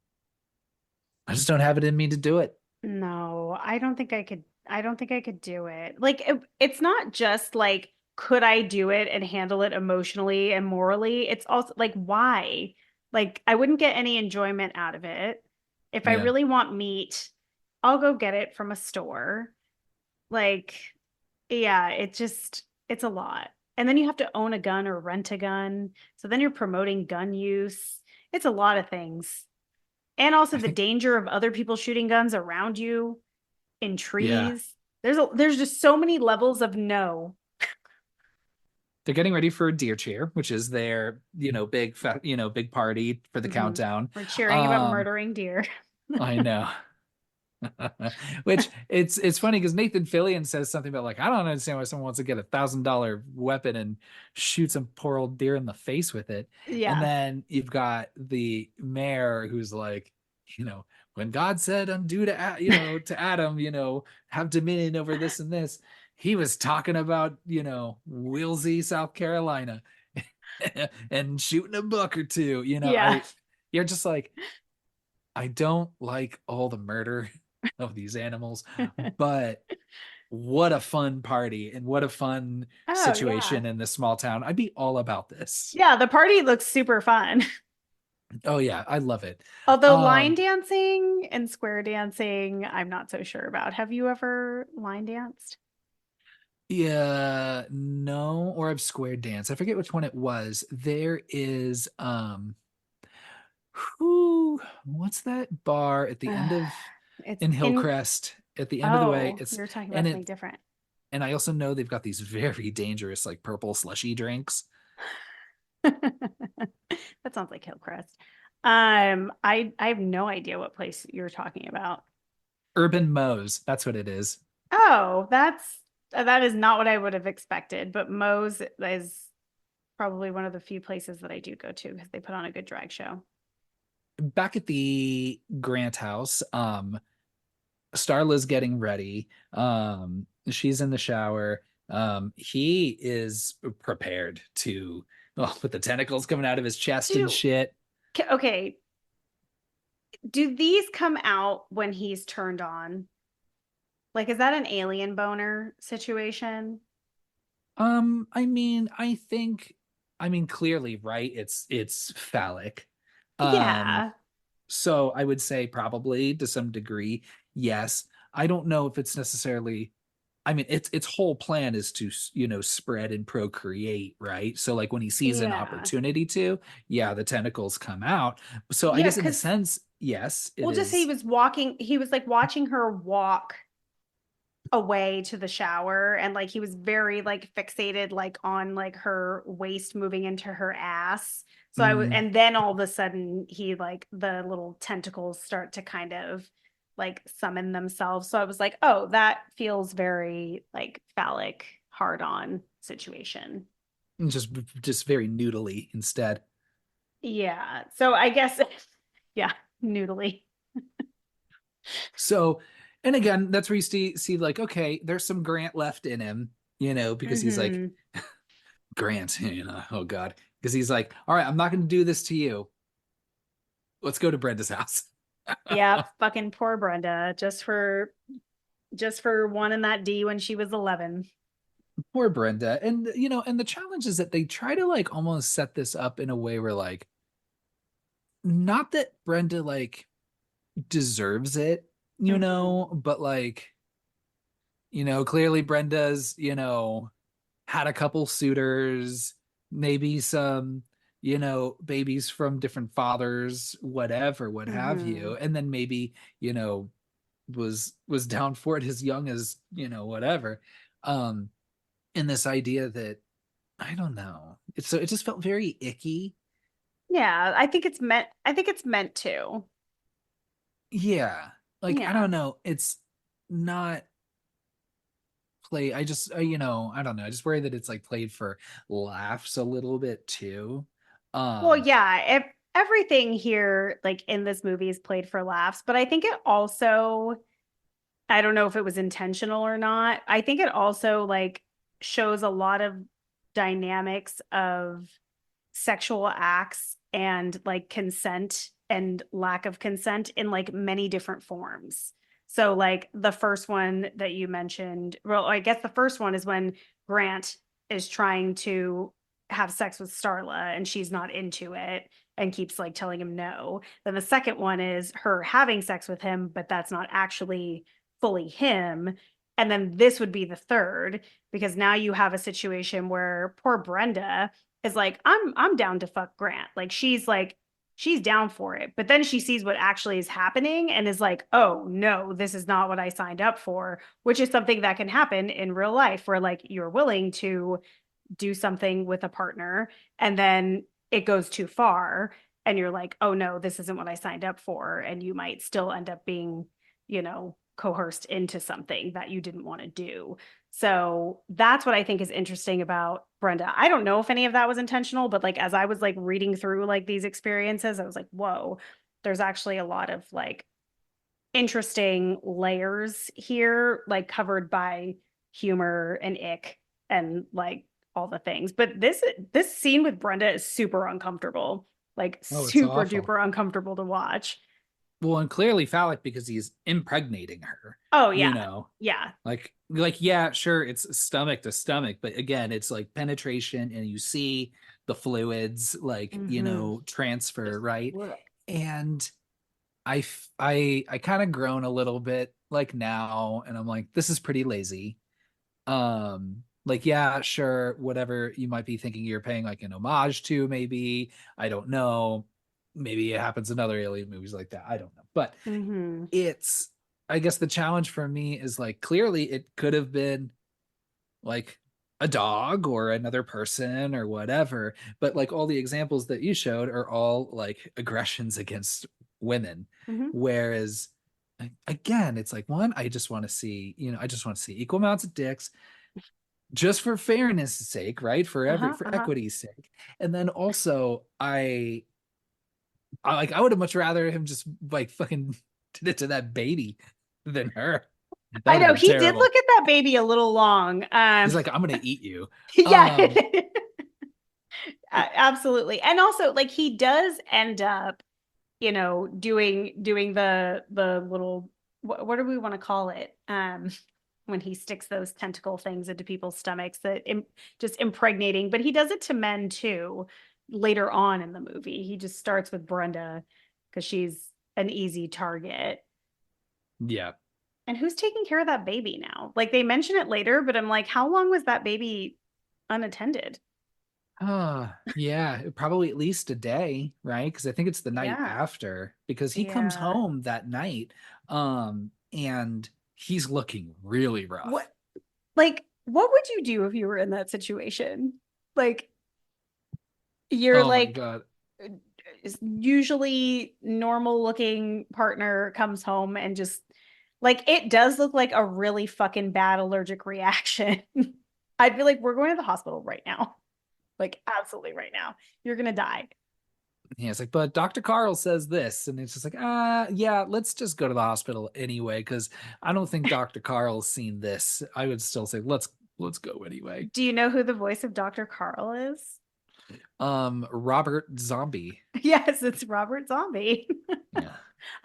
I just don't have it in me to do it. No, I don't think I could. I don't think I could do it. Like it's not just like could I do it and handle it emotionally and morally? It's also like why? Like I wouldn't get any enjoyment out of it. If I Yeah. really want meat, I'll go get it from a store. Like, yeah, it's a lot. And then you have to own a gun or rent a gun. So then you're promoting gun use. It's a lot of things. And also I the think, danger of other people shooting guns around you in yeah. trees. There's just so many levels of no. They're getting ready for Deer Cheer, which is their, big party for the Mhm. countdown. We're cheering about Um, murdering deer. I know. Which it's funny because Nathan Fillion says something about like, I don't understand why someone wants to get $1,000 weapon and shoot some poor old deer in the face with it. And Yeah. then you've got the mayor who's like, when God said undo to Adam, have dominion over this and this, he was talking about, Wilsey, South Carolina, and shooting a buck or two. Yeah. You're just like, I don't like all the murder of these animals, but what a fun party and what a fun Oh, yeah. situation in this small town. I'd be all about this. Yeah, the party looks super fun. Oh yeah, I love it. Although line Um, dancing and square dancing, I'm not so sure about. Have you ever line danced? yeah, no, or I've square dance. I forget which one it was. There is what's that bar at the end of It's in in, Hillcrest at the end of the way? oh, It's you're talking about and something it different. and I also know they've got these very dangerous like purple slushy drinks. That sounds like Hillcrest. I have no idea what place you're talking about. Urban Moe's, that's what it is. Oh, that is not what I would have expected, but Moe's is probably one of the few places that I do go to because they put on a good drag show. Back at the Grant house, Starla's getting ready. She's in the shower. He is prepared to, with the tentacles coming out of his chest and Do shit. okay, do these come out when he's turned on? Like, is that an alien boner situation? Clearly, right? It's phallic. Um, Yeah. so I would say probably to some degree, yes. I don't know if it's necessarily. Its whole plan is to spread and procreate, right? So like when he sees an Yeah. opportunity to, yeah, the tentacles come out. So I Yeah, guess in a because sense, yes, it we'll just say is. he was like watching her walk away to the shower and like he was very like fixated like on like her waist moving into her ass. So I was, Mm, and then all of a sudden he like the little tentacles start to kind of like summon themselves. So I was like, oh, that feels very like phallic hard on situation. just just very noodly instead. Yeah. So I guess yeah, noodly. So, and again, that's where you see like, okay, there's some Grant left in him, because he's like Hmm. Grant, oh God, because he's like, all right, I'm not going to do this to you. Let's go to Brenda's house. Yep, fucking poor Brenda, just for wanting that D when she was 11. Poor Brenda. And and the challenge is that they try to like almost set this up in a way where like not that Brenda like deserves it, Hmm. but like, clearly Brenda's, had a couple suitors, maybe some, babies from different fathers, whatever, what have Hmm. you. And then maybe, you know, was down for it as young as, whatever. Um, and this idea that I don't know. It just felt very icky. Yeah, I think it's meant to. Yeah. Like I Yeah. don't know. It's not play. I just I don't know. I just worry that it's like played for laughs a little bit too. Well, Um yeah, if everything here like in this movie is played for laughs, but I think it also I don't know if it was intentional or not. I think it also like shows a lot of dynamics of sexual acts and like consent and lack of consent in like many different forms. So like the first one that you mentioned, well, I guess the first one is when Grant is trying to have sex with Starla and she's not into it and keeps like telling him no. Then the second one is her having sex with him, but that's not actually fully him. And then this would be the third, because now you have a situation where poor Brenda is like, I'm down to fuck Grant. Like she's down for it. But then she sees what actually is happening and is like, oh no, this is not what I signed up for, which is something that can happen in real life where like you're willing to do something with a partner and then it goes too far and you're like, oh no, this isn't what I signed up for. And you might still end up being, coerced into something that you didn't want to do. So that's what I think is interesting about Brenda. I don't know if any of that was intentional, but like as I was like reading through like these experiences, I was like, whoa, there's actually a lot of like interesting layers here, like covered by humor and ick and like all the things. But this scene with Brenda is super uncomfortable, like Oh, it's super awful. duper uncomfortable to watch. Well, and clearly phallic because he's impregnating her, Oh you yeah. know. Yeah. Like yeah, sure, it's stomach to stomach, but again, it's like penetration and you see the fluids like, Mm-hmm. transfer, Just right? look. And I kind of groan a little bit like now, and I'm like, this is pretty lazy. Like, yeah, sure, whatever you might be thinking you're paying like an homage to, maybe. I don't know. Maybe it happens in other alien movies like that. I don't know. But Mm-hmm. it's I guess the challenge for me is like clearly it could have been like a dog or another person or whatever, but like all the examples that you showed are all like aggressions against women, Mm-hmm. whereas again it's like, one, I just want to see, I just want to see equal amounts of dicks just for fairness sake, right? Uh-huh. For Uh-huh. equity's sake. And then also I would have much rather him just like fucking did it to that baby than her. That I would have know been he did terrible. look at that baby a little long. He's like, I'm gonna eat you. Yeah. Um, Absolutely. And also like he does end up, doing the little what do we want to call it? When he sticks those tentacle things into people's stomachs that just impregnating, but he does it to men too later on in the movie. He just starts with Brenda because she's an easy target. yeah. And who's taking care of that baby now? Like they mention it later, but I'm like, how long was that baby unattended? Yeah, probably at least a day, right? Because I think it's the night Yeah. after, because he comes Yeah. home that night, and he's looking really rough. What what would you do if you were in that situation? Like you're Oh my like God. usually normal looking partner comes home and just like it does look like a really fucking bad allergic reaction. I'd be like, we're going to the hospital right now. Like absolutely right now. You're gonna die. Yeah, it's like, but Dr. Carl says this, and it's just like, yeah, let's just go to the hospital anyway, because I don't think Dr. Carl's seen this. I would still say let's go anyway. Do you know who the voice of Dr. Carl is? Robert Zombie. Yes, it's Robert Zombie. Yeah.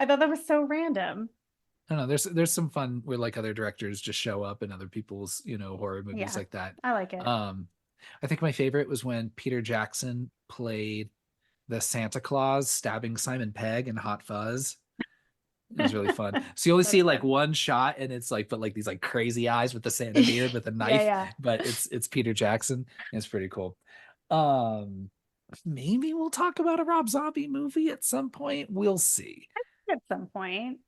I thought that was so random. I don't know. There's some fun where like other directors just show up in other people's, horror movies Yeah, like that. I like it. Um, I think my favorite was when Peter Jackson played the Santa Claus stabbing Simon Pegg in Hot Fuzz. It was really fun. So you only That's see like good. one shot, and it's like, but like these like crazy eyes with the Santa beard with a Yeah, knife, yeah. but it's Peter Jackson. It's pretty cool. Um, Maybe we'll talk about a Rob Zombie movie at some point. We'll see. At some point.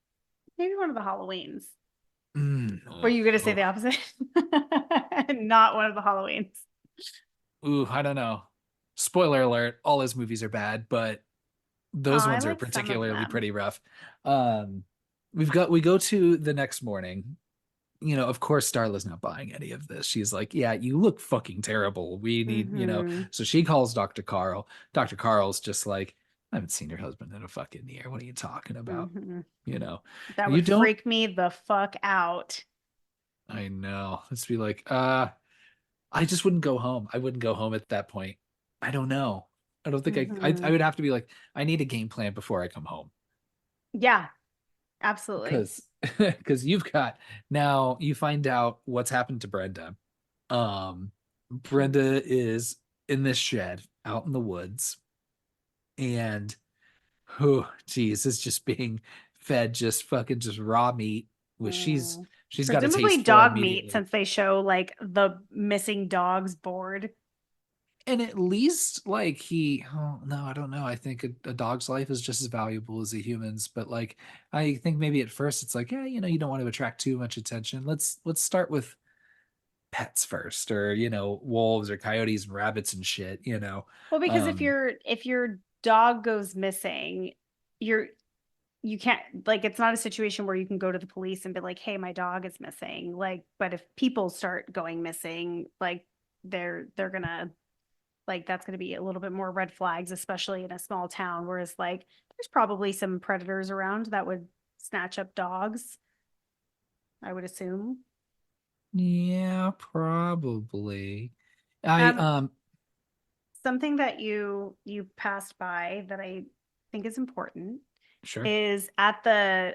Maybe one of the Halloweens. Were Oh, you going to say oh. the opposite? Not one of the Halloweens. Ooh, I don't know. Spoiler alert, all his movies are bad, but Oh, those I ones are like some of particularly them. pretty rough. Um, we go to the next morning. Of course, Starla's not buying any of this. She's like, yeah, you look fucking terrible. We need, Mm-hmm. so she calls Dr. Carl. Dr. Carl's just like, I haven't seen your husband in a fucking year. What are you talking about? Mm-hmm. You know, That you would don't, freak me the fuck out. I know. Let's be like, I just wouldn't go home. I wouldn't go home at that point. I don't know. I don't think I Mm-hmm. would have to be like, I need a game plan before I come home. Yeah, absolutely. Because you've got now you find out what's happened to Brenda. Brenda is in this shed out in the woods, and oh geez, it's just being fed just fucking just raw meat, which Mm. she's got a Presumably taste for dog meat, immediately. since they show like the missing dog's board. And at least like he, oh no, I don't know. I think a dog's life is just as valuable as a human's, but like I think maybe at first it's like, yeah, you don't want to attract too much attention. Let's start with pets first, or wolves or coyotes and rabbits and shit. Well, because if Um your dog goes missing, you're you can't, like, it's not a situation where you can go to the police and be like, hey, my dog is missing. Like, but if people start going missing, like they're gonna, like, that's gonna be a little bit more red flags, especially in a small town. Whereas like there's probably some predators around that would snatch up dogs, I would assume. yeah, probably. I Um, Something that you passed by that I think is important Sure. is at the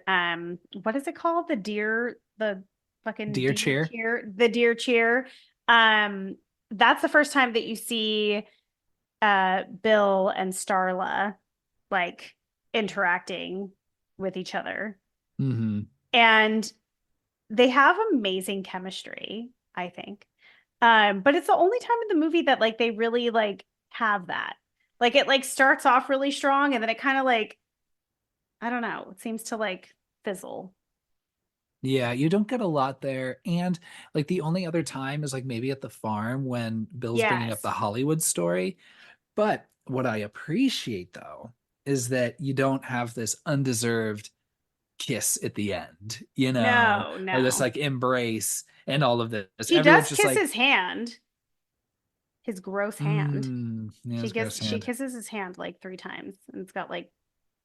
what is it called? The fucking Deer deer chair. cheer, the deer cheer. Um, that's the first time that you see Bill and Starla like interacting with each other. Hmm. And they have amazing chemistry, I think. But it's the only time in the movie that like they really like have that. Like it like starts off really strong and then it kind of like, I don't know, it seems to like fizzle. Yeah, you don't get a lot there. And like the only other time is like maybe at the farm when Bill's bringing up Yes. the Hollywood story. But what I appreciate though is that you don't have this undeserved kiss at the end, No, or this no. like embrace and all of this. She Everyone's does just kiss like, his hand, his gross hand. yeah, it's gross She hand. kisses his hand like 3 times and it's got like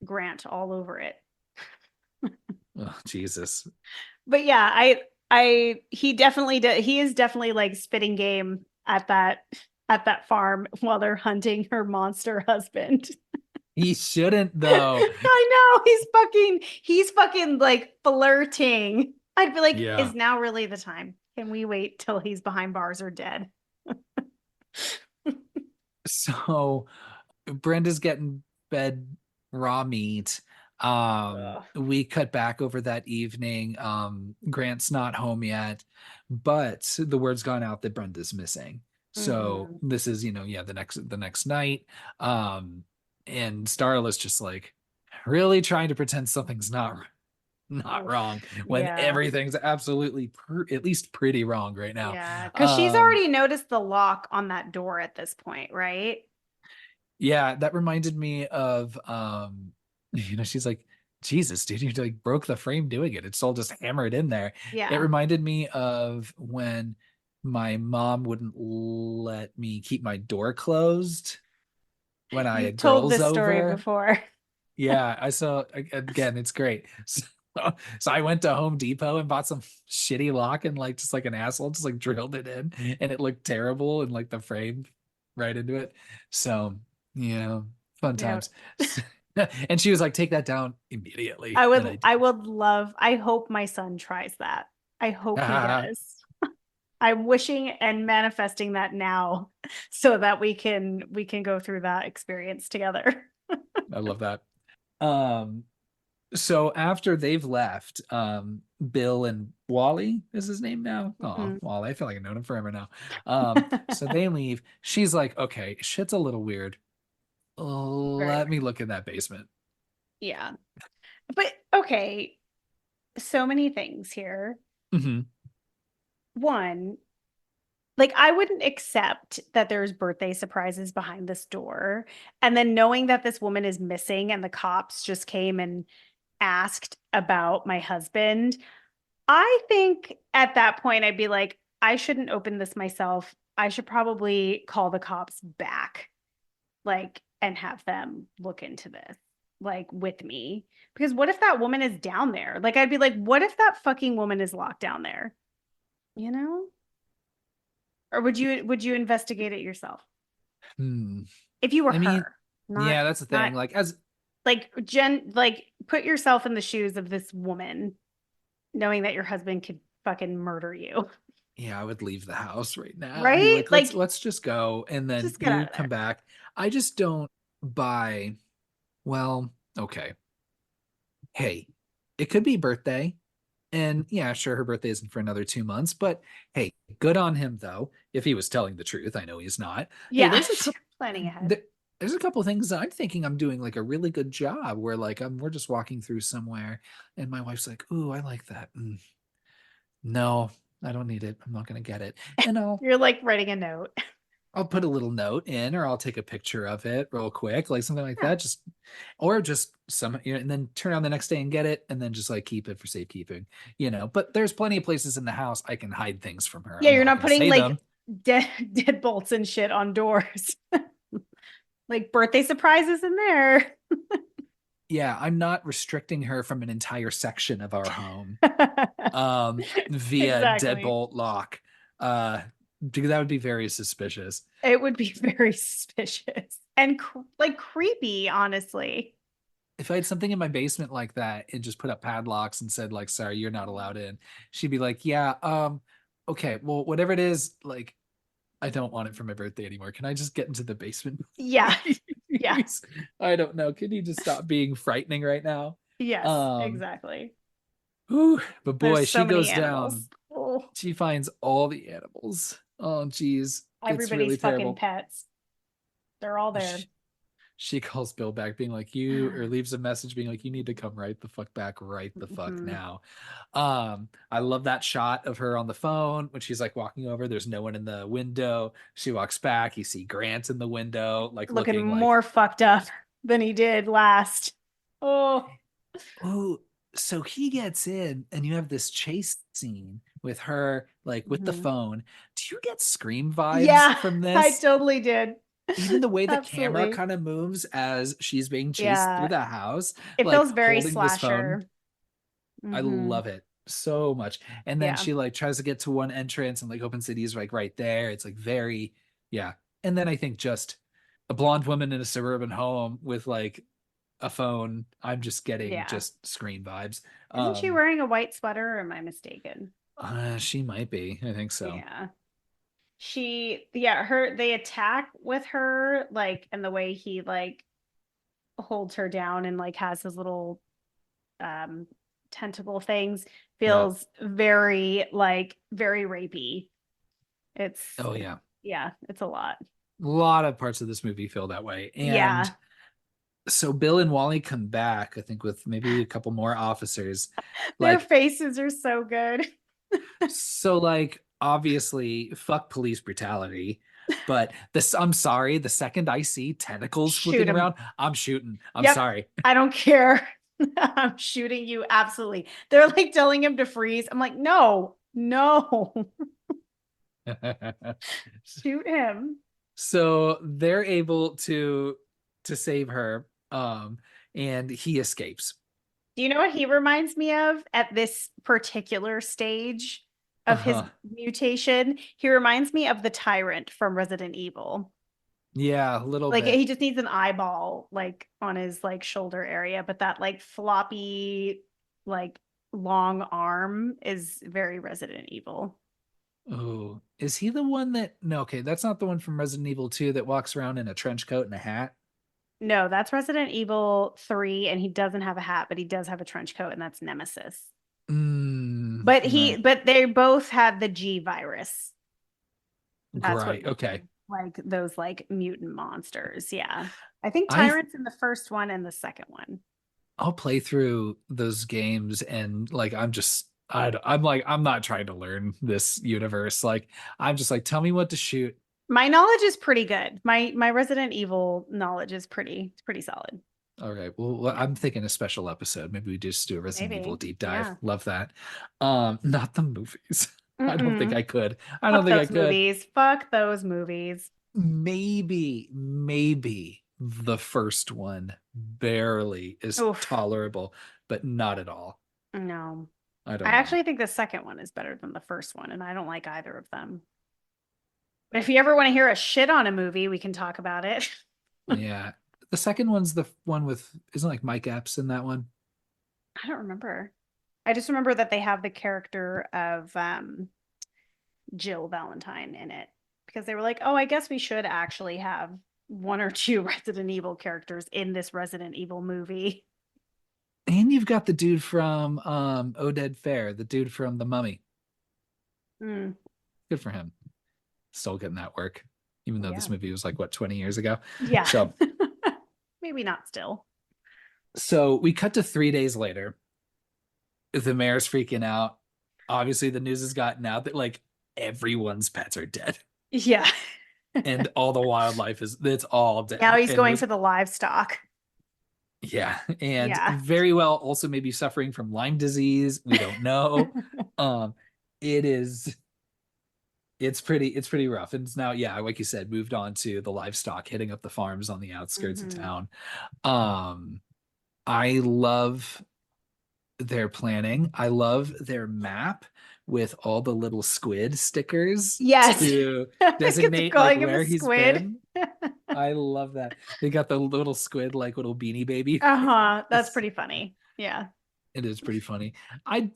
Grant all over it. Oh, Jesus. But yeah, I he definitely he is definitely like spitting game at that farm while they're hunting her monster husband. He shouldn't though. I know he's fucking like flirting. I'd be like, Yeah. is now really the time? Can we wait till he's behind bars or dead? So Brenda's getting fed raw meat. Ugh. We cut back over that evening. Grant's not home yet, but the word's gone out that Brenda's missing. So Mhm. this is, yeah, the next night. Um, and Starla's just like really trying to pretend something's not Oof. wrong when Yeah. everything's absolutely at least pretty wrong right now. Yeah. Because she's Um, already noticed the lock on that door at this point, right? Yeah, that reminded me of she's like, Jesus, dude, you like broke the frame doing it. It's all just hammered in there. It Yeah. reminded me of when my mom wouldn't let me keep my door closed when I You've had told girls this story over. before. Yeah, I saw again, it's great. So I went to Home Depot and bought some shitty lock and like just like an asshole, just like drilled it in and it looked terrible and like the frame right into it. So, yeah, fun Yeah. times. And she was like, take that down immediately. And I I did. would love, I hope my son tries that. I hope he I does. I'm wishing and manifesting that now so that we can go through that experience together. love that. Um, so after they've left, Bill and Wally is his name now. Oh, Mhm. Wally, I feel like I've known him forever now. So they leave. She's like, okay, shit's a little weird. Very Let me weird. look in that basement. Yeah. But okay, so many things here. Hmm. One, like I wouldn't accept that there's birthday surprises behind this door. And then knowing that this woman is missing and the cops just came and asked about my husband, I think at that point I'd be like, I shouldn't open this myself. I should probably call the cops back, like, and have them look into this, like, with me. Because what if that woman is down there? Like, I'd be like, what if that fucking woman is locked down there? You know? Or would you investigate it yourself Hmm. if you were I mean, her? Not yeah, that's the not thing. Like, as like Jen, like put yourself in the shoes of this woman, knowing that your husband could fucking murder you. yeah, I would leave the house right now. I'd be right? like, Like, let's just go, and then just get out you of there. come back. I just don't buy. Well, okay. Hey, it could be birthday. And yeah, sure, her birthday isn't for another 2 months, but hey, good on him though. If he was telling the truth, I know he's not. Hey, Yeah, planning ahead. there's a couple things that I'm thinking I'm doing like a really good job where like we're just walking through somewhere and my wife's like, "Ooh, I like that." No, I don't need it. I'm not gonna get it. And You're like writing a note. I'll put a little note in or I'll take a picture of it real quick, like something like Yeah. that. Just or just some, and then turn around the next day and get it and then just like keep it for safekeeping, But there's plenty of places in the house I can hide things from her. Yeah, I'm you're not not gonna putting say like them. dead bolts and shit on doors. Like birthday surprises in there. Yeah, I'm not restricting her from an entire section of our home via Exactly. deadbolt lock. Uh because that would be very suspicious. It would be very suspicious and like creepy, honestly. If I had something in my basement like that and just put up padlocks and said like, sorry, you're not allowed in, she'd be like, yeah, okay, well, whatever it is, like, I don't want it for my birthday anymore. Can I just get into the basement, Yeah. Yeah. please? I don't know. Can you just stop being frightening right now? Yes, Um, exactly. whew, but There's boy, so she many goes down. animals. Oh, She finds all the animals. Oh, geez, it's really everybody's fucking terrible. pets. They're all She, there. she calls Bill back, being like, you, or leaves a message being like, you need to come right the fuck back right the fuck Mhm. now. I love that shot of her on the phone when she's like walking over. There's no one in the window. She walks back. You see Grant in the window, like Looking looking like, more fucked up than he did last. Oh, oh, so he gets in, and you have this chase scene with her, like with the mhm. phone. Do you get Scream vibes Yeah, from I this? totally did. Even the way the camera Absolutely. kind of moves as she's being chased through Yeah, the house, it like feels very holding this phone. slasher. I Hmm. love it so much. And then Yeah. she like tries to get to one entrance and like Open City's like right there. It's like very, yeah. And then I think just a blonde woman in a suburban home with like a phone. I'm just getting Yeah. just Scream vibes. Isn't she Um, wearing a white sweater or am I mistaken? she might be. I think so. Yeah. They attack with her, like, and the way he, like, holds her down and, like, has his little, um, tentacle things Yeah. feels very, like, very rapey. Oh yeah. Yeah, it's a lot. A lot of parts of this movie feel that way. And Yeah. so Bill and Wally come back, I think, with maybe a couple more officers. Their Like, faces are so good. so like obviously fuck police brutality. But this, I'm sorry, the second I see tentacles Shoot flipping him. around, I'm shooting. I'm Yep. sorry. I don't care. I'm shooting you. Absolutely. They're like telling him to freeze. I'm like, no, no, shoot him. So they're able to save her, and he escapes. Do you know what he reminds me of at this particular stage of his Uh-huh. mutation? He reminds me of the tyrant from Resident Evil. Yeah, a little Like bit. he just needs an eyeball like on his like shoulder area, but that like floppy, like long arm is very Resident Evil. Oh, is he the one that, no, okay, that's not the one from Resident Evil 2 that walks around in a trench coat and a hat. No, that's Resident Evil 3, and he doesn't have a hat, but he does have a trench coat, and that's Nemesis. No. But they both have the G virus. That's what Great. makes Okay. them like those like mutant monsters. Yeah. I think I Tyrant's in the first one and the second one. I'll play through those games and like I'm like I'm not trying to learn this universe. Like I'm just like tell me what to shoot. My knowledge is pretty good. My Resident Evil knowledge is pretty solid. Okay, well Yeah. I'm thinking a special episode. Maybe we just do a Resident Evil Maybe. deep dive. Yeah. Love that. Not the movies. I don't think Mm-mm. I could. I don't Fuck think I those could. movies. Fuck those movies. Maybe the first one barely is Oof. tolerable, but not at all. No. I I don't know. actually think the second one is better than the first one, and I don't like either of them. But if you ever want to hear a shit on a movie, we can talk about it. Yeah. The second one's the one with, isn't like Mike Epps in that one? I don't remember. I just remember that they have the character of Jill Valentine in it because they were like, oh, I guess we should actually have one or two Resident Evil characters in this Resident Evil movie. And you've got the dude from Oded Fair, the dude from The Mummy. Mm, Good for him. Still getting that work, even though this yeah. movie was like what, 20 years ago. Yeah. So Maybe not still. so we cut to 3 days later. The mayor's freaking out. Obviously, the news has gotten out that like everyone's pets are dead. Yeah. And all the wildlife is it's all Now dead. he's And going with for the livestock. yeah, and Yeah. very well also maybe suffering from Lyme disease. We don't know. Um, it is it's pretty rough. And it's now, yeah, like you said, moved on to the livestock, hitting up the farms on the outskirts of Mhm. town. Um, I love their planning. I love their map with all the little squid stickers Yes. to Because they're designate like calling him a where he's squid. been. I love that. They got the little squid, like little beanie baby. Uh-huh. That's It's, pretty funny. Yeah. it is pretty funny.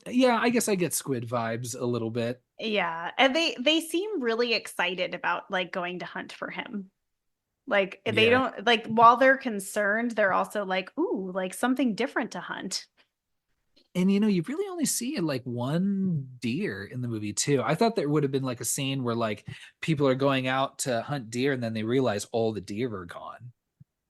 Yeah, I guess I get squid vibes a little bit. Yeah. And they seem really excited about like going to hunt for him. Like they Yeah. don't like while they're concerned, they're also like, ooh, like something different to hunt. And you really only see like one deer in the movie too. I thought there would have been like a scene where like people are going out to hunt deer and then they realize all the deer are gone.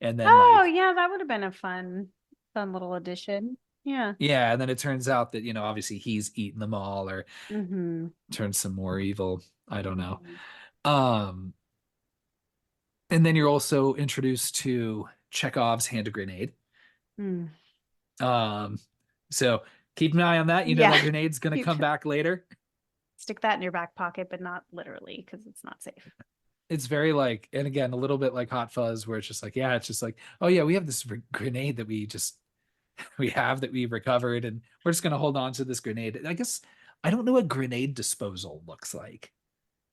And then Oh, like yeah, that would have been a fun little addition. Yeah. yeah, and then it turns out that obviously he's eaten them all or Mm-hmm. turned some more evil. I don't know. Mm-hmm. Um and then you're also introduced to Chekhov's hand grenade. Mm. Um so keep an eye on that. You know Yeah. that grenade's gonna You come back later. stick that in your back pocket, but not literally because it's not safe. It's very like, and again, a little bit like Hot Fuzz, where it's just like, yeah, it's just like, oh yeah, we have this grenade that we have that we recovered, and we're just gonna hold on to this grenade. I guess I don't know what grenade disposal looks like.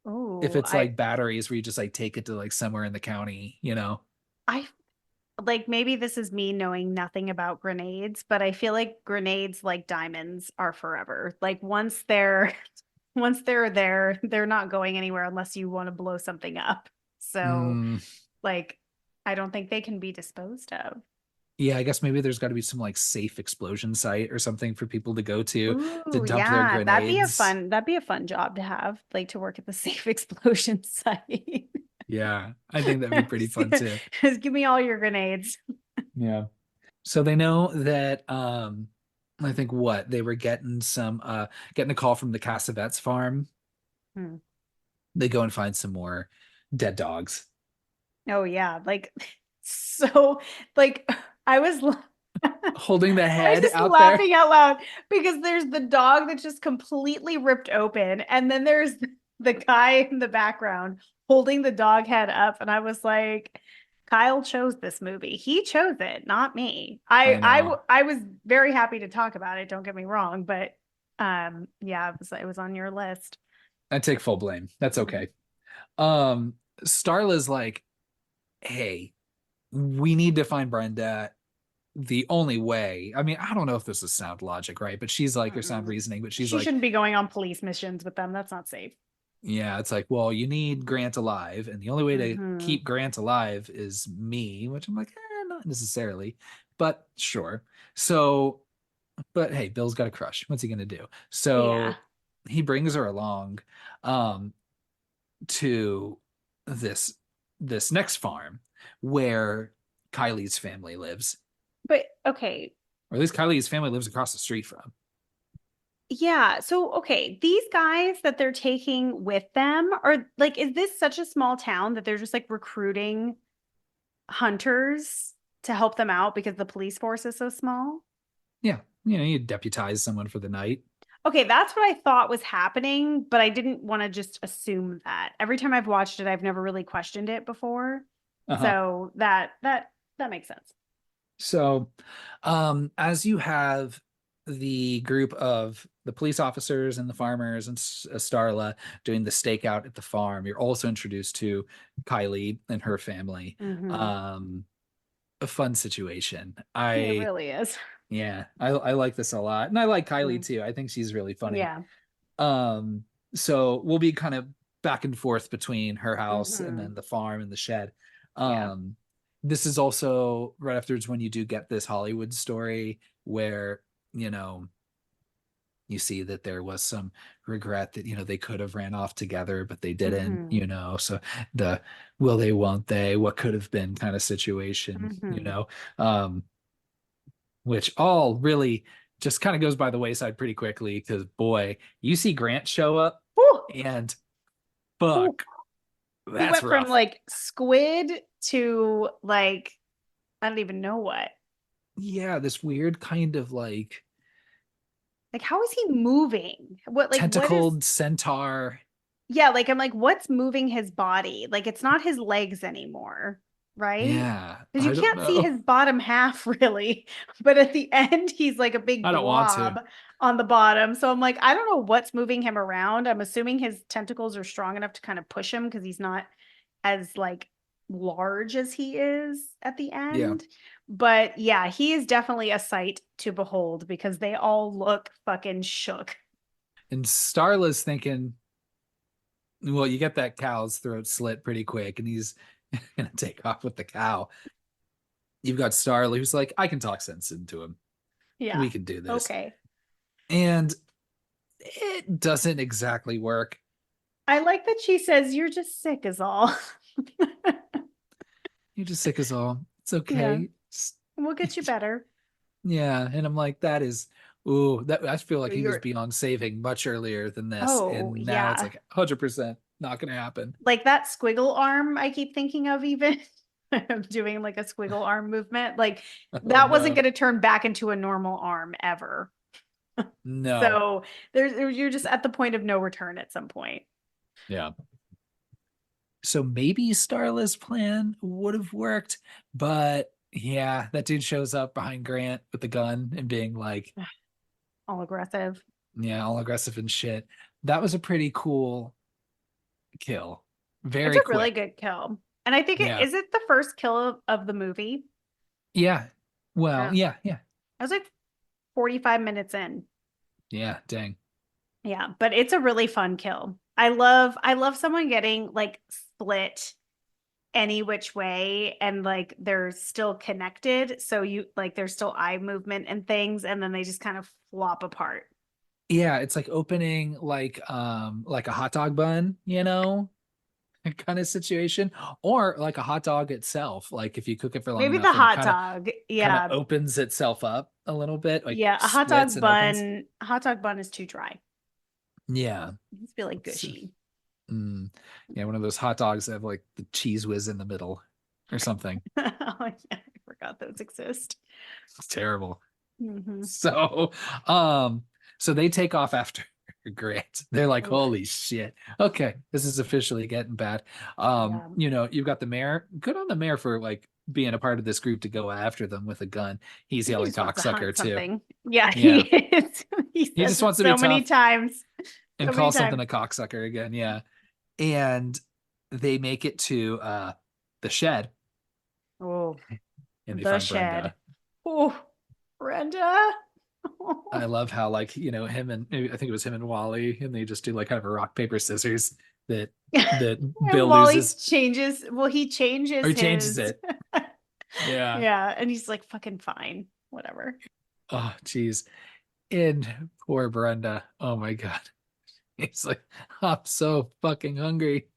If Oh, it's like batteries where you just like take it to like somewhere in the county. I like maybe this is me knowing nothing about grenades, but I feel like grenades like diamonds are forever. Like once they're once they're there, they're not going anywhere unless you want to blow something up. So, Mm, like I don't think they can be disposed of. yeah, I guess maybe there's got to be some like safe explosion site or something for people to go to Ooh, dump their yeah, grenades. that'd be a fun job to have, like to work at the safe explosion site. Yeah, I think that'd be pretty fun too. Just give me all your grenades. Yeah. So they know that I think what they were getting a call from the Cassavetes farm. Hmm. They go and find some more dead dogs. Oh yeah, like so like I was Holding the I was head just out there. laughing out loud because there's the dog that's just completely ripped open, and then there's the guy in the background holding the dog head up, and I was like, Kyle chose this movie. He chose it, not me. I know. I was very happy to talk about it. Don't get me wrong, but yeah, it was on your list. I take full blame. That's Mhm. okay. Starla's like, hey, we need to find Brenda. The only way, I mean, I don't know if this is sound logic, right? But she's like, or sound Mm-mm. reasoning, but she's She like, shouldn't be going on police missions with them. That's not safe. yeah, it's like, well, you need Grant alive, and the only way to Hmm. keep Grant alive is me, which I'm like, not necessarily, but sure. So, but hey, Bill's got a crush. What's he gonna do? Yeah. So he brings her along um to this this next farm where Kylie's family lives, But okay, or at least Kylie's family lives across the street from. yeah. So, okay, these guys that they're taking with them are like, is this such a small town that they're just like recruiting hunters to help them out because the police force is so small? Yeah, you deputize someone for the night. Okay, that's what I thought was happening, but I didn't want to just assume that. Every time I've watched it, I've never really questioned it before. Uh-huh. So that makes sense. So, as you have the group of the police officers and the farmers and Starla doing the stakeout at the farm, you're also introduced to Kylie and her family. Hmm. Um, a fun situation. It really is. Yeah, I like this a lot, and I like Kylie Mhm. too. I think she's really funny. Yeah. Um, so we'll be kind of back and forth between her house and Hmm. then the farm and the shed. Yeah. Um, this is also right afterwards when you do get this Hollywood story where, you know, you see that there was some regret that, you know, they could have ran off together, but they didn't, Hmm. you know. So the will they, won't they, what could have been kind of situation, you Hmm. know, um, which all really just kind of goes by the wayside pretty quickly because boy, you see Grant show up Whew, and whew. fuck, He that's went from rough. like squid to like I don't even know what. Yeah, this weird kind of like Like how is he moving? What is tentacled centaur. yeah, like I'm like, what's moving his body? Like it's not his legs anymore, right? Yeah, Because you I don't can't see know. his bottom half really, but at the end he's like a big I don't want to. blob on the bottom. So I'm like, I don't know what's moving him around. I'm assuming his tentacles are strong enough to kind of push him because he's not as like large as he is at the Yeah. end. But yeah, he is definitely a sight to behold because they all look fucking shook. And Starla's thinking, well, you get that cow's throat slit pretty quick, and he's gonna take off with the cow. You've got Starla who's like, I can talk sense into him. Yeah. We can do this. Okay. And it doesn't exactly work. I like that she says, "You're just sick, is all." You're just sick as all. It's Yeah. okay. We'll get you better. Yeah. And I'm like, that is, ooh, that I feel like he was You're, beyond saving much earlier than this. oh, And now it's yeah. like 100% not gonna happen. Like that squiggle arm, I keep thinking of even doing like a squiggle arm movement. Like Oh that wasn't no. going to turn back into a normal arm ever. No. So you're just at the point of no return at some point. Yeah. So maybe Starla's plan would have worked, but yeah, that dude shows up behind Grant with the gun and being like, All aggressive. yeah, all aggressive and shit. That was a pretty cool kill. It's Very a really quick. good kill. And I think Yeah. is it the first kill of the movie? Yeah. Well, Yeah. yeah, yeah. I was like 45 minutes in. Yeah, dang. Yeah, but it's a really fun kill. I love someone getting like split any which way and like they're still connected. So you like there's still eye movement and things and then they just kind of flop apart. Yeah, it's like opening like a hot dog bun, you know, kind of situation. Or like a hot dog itself. Like if you cook it for long Maybe the enough and it hot kind of dog. kind of Yeah. opens itself up a little bit, like Yeah, splits and opens. a hot dog bun is too dry. Yeah. It needs to be like It's, gushy. yeah, one of those hot dogs that have like the cheese whiz in the middle or something. Oh, yeah, I forgot those exist. It's terrible. Hmm. So, um, so they take off after Grant. They're like, holy shit. Okay, this is officially getting bad. Yeah. You know, you've got the mayor. Good on the mayor for like being a part of this group to go after them with a gun. He's He yelling just wants to cocksucker hunt too. something. Yeah, he Yeah. is. He He says just it wants to be so many tough times. and So many call something times. a cocksucker again. Yeah. And they make it to the shed Oh, and they the find shed. Brenda. Oh, Brenda. I love how like, you know, him and I think it was him and Wally and they just do like kind of a rock, paper, scissors that And Bill Wally loses changes, well, he or changes he changes his. it. Yeah. Yeah, and he's like, fucking fine, whatever. Oh, geez. And poor Brenda. Oh my God. He's like, I'm so fucking hungry.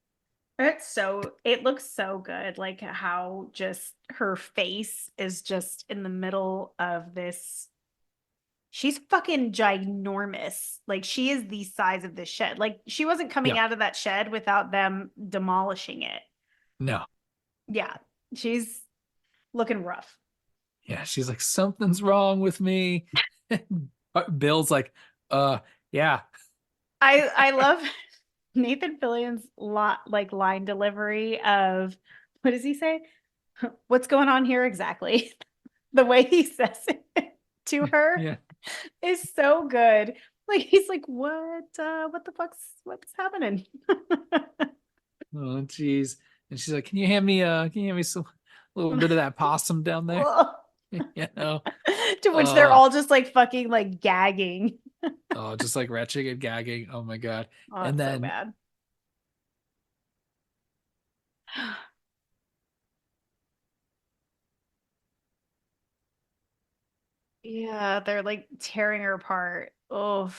It looks so good. Like how just her face is just in the middle of this. She's fucking ginormous. Like she is the size of this shed. Like she wasn't coming Yeah. out of that shed without them demolishing it. No. Yeah, she's looking rough. Yeah. She's like, something's wrong with me. Bill's like, yeah. I love Nathan Fillion's like line delivery of what does he say? What's going on here exactly? The way he says it to her Yeah. is so good. Like he's like, what the what's happening? Oh, geez. And she's like, can you hand me some a little bit of that possum down there? You know? To which they're Uh all just like fucking like gagging. Oh, just like retching and gagging. Oh my God. Oh, And it's so then bad. Yeah, they're like tearing her apart. Oh,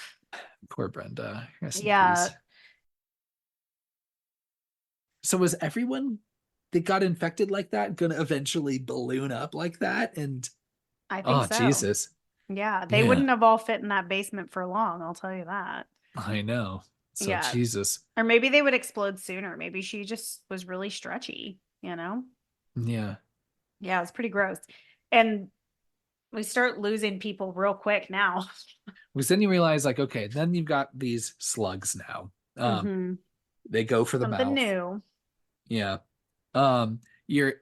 poor Brenda, rest in yeah, peace. So was everyone that got infected like that gonna eventually balloon up like that? And I think oh so. Jesus. Yeah, they Yeah, wouldn't have all fit in that basement for long, I'll tell you that. I know. So Yeah. Jesus. Or maybe they would explode sooner. Maybe she just was really stretchy, you know? Yeah. Yeah, it's pretty gross. And we start losing people real quick now. Because then you realize, like, okay, then you've got these slugs now. Hmm. They go for the Something mouth. new. Yeah. You're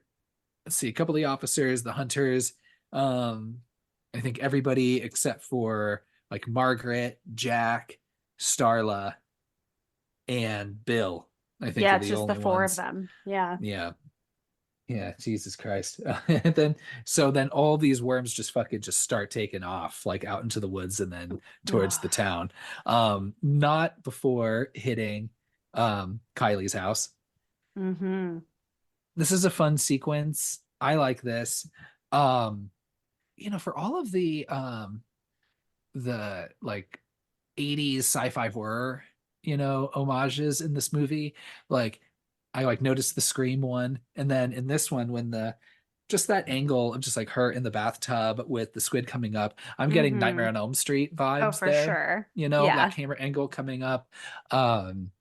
let's see, a couple of the officers, the hunters, um, I think everybody except for like Margaret, Jack, Starla, and Bill, I think Yeah, are it's the just the only four of ones. them. Yeah. Yeah. Yeah, Jesus Christ. And then so then all these worms just fucking just start taking off like out into the woods and then towards the town. Not before hitting Kylie's house. Hmm. This is a fun sequence. I like this. Um for all of the like 80s sci-fi horror, homages in this movie, like I like noticed the Scream one, and then in this one when the just that angle of just like her in the bathtub with the squid coming up, I'm getting Hmm. Nightmare on Elm Street Oh, vibes for there. sure. That Yeah. camera angle coming up. um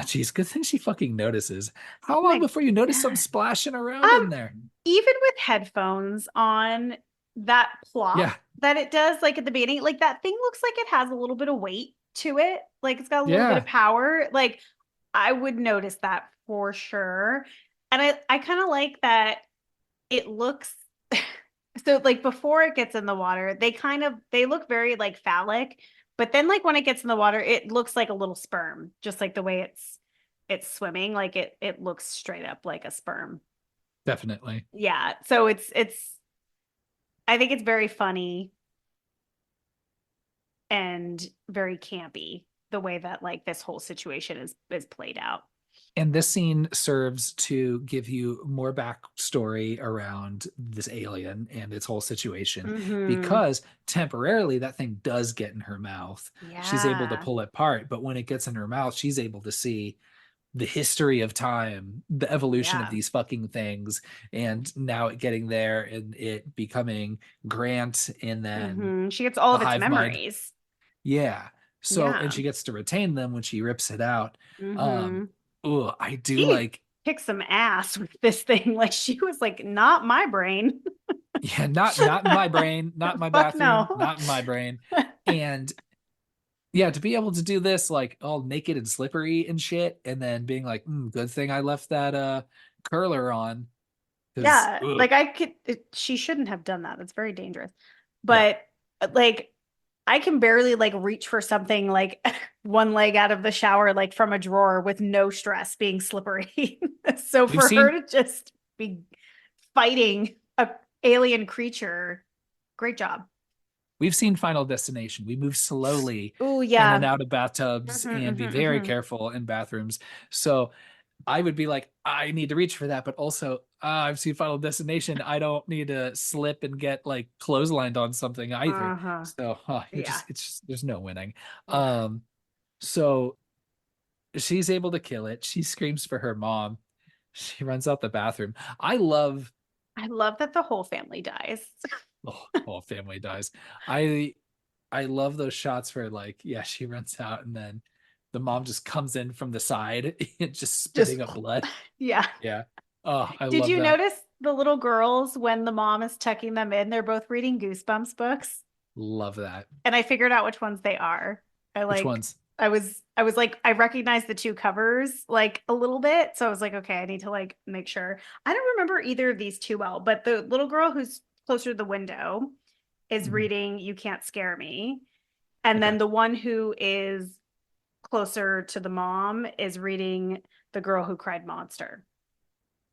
Geez, good thing she fucking notices. How Oh long my before you notice something God. splashing around Um, in there? Even with headphones on, that plop Yeah, that it does, like at the beginning, like that thing looks like it has a little bit of weight to it. Like it's got a little bit of yeah. power. Like I would notice that for sure. And I kind of like that it looks so like before it gets in the water, they look very like phallic, but then like when it gets in the water, it looks like a little sperm, just like the way it's swimming, like it looks straight up like a sperm. Definitely. Yeah. So it's I think it's very funny and very campy the way that like this whole situation is played out. And this scene serves to give you more backstory around this alien and its whole situation, Hmm. because temporarily that thing does get in her mouth. She's able to Yeah. pull it apart, but when it gets in her mouth, she's able to see the history of time, the evolution of Yeah. these fucking things, and now it getting there and it becoming Grant and then She gets all the of its hive mind. memories. Yeah. So, and Yeah. she gets to retain them when she rips it out. Um, Hmm. oh, I do She like, kicked some ass with this thing. Like she was like, not my brain. yeah, not in my brain, not in my Fuck bathroom, no. not in my brain. And yeah, to be able to do this like all naked and slippery and shit, and then being like, good thing I left that curler on. Because Yeah, like I could, she shouldn't have done that. That's very dangerous. yeah, But like, I can barely like reach for something like one leg out of the shower, like from a drawer with no stress being slippery. So we've for her seen to just be fighting a alien creature, great job. we've seen Final Destination. We move slowly Oh in and yeah. out of bathtubs Hmm. and be Hmm. very Hmm. careful in bathrooms. So I would be like, I need to reach for that, but also I've seen Final Destination. I don't need to slip and get like clotheslined on something either. Uh-huh. So Yeah. it's just there's no winning. Oof. So she's able to kill it. She screams for her mom. She runs out the bathroom. I love I love that the whole family dies. the whole family dies. I love those shots where like, yeah, she runs out and then the mom just comes in from the side and just Just spitting up blood. yeah. Yeah. Oh, I Did love you that. notice the little girls when the mom is tucking them in? They're both reading Goosebumps books, Love that. and I figured out which ones they are. I Which like ones? I was like I recognized the two covers like a little bit, so I was like, okay, I need to like make sure. I don't remember either of these too well, but the little girl who's closer to the window is Mhm. reading You Can't Scare Me, and Okay. then the one who is closer to the mom is reading The Girl Who Cried Monster.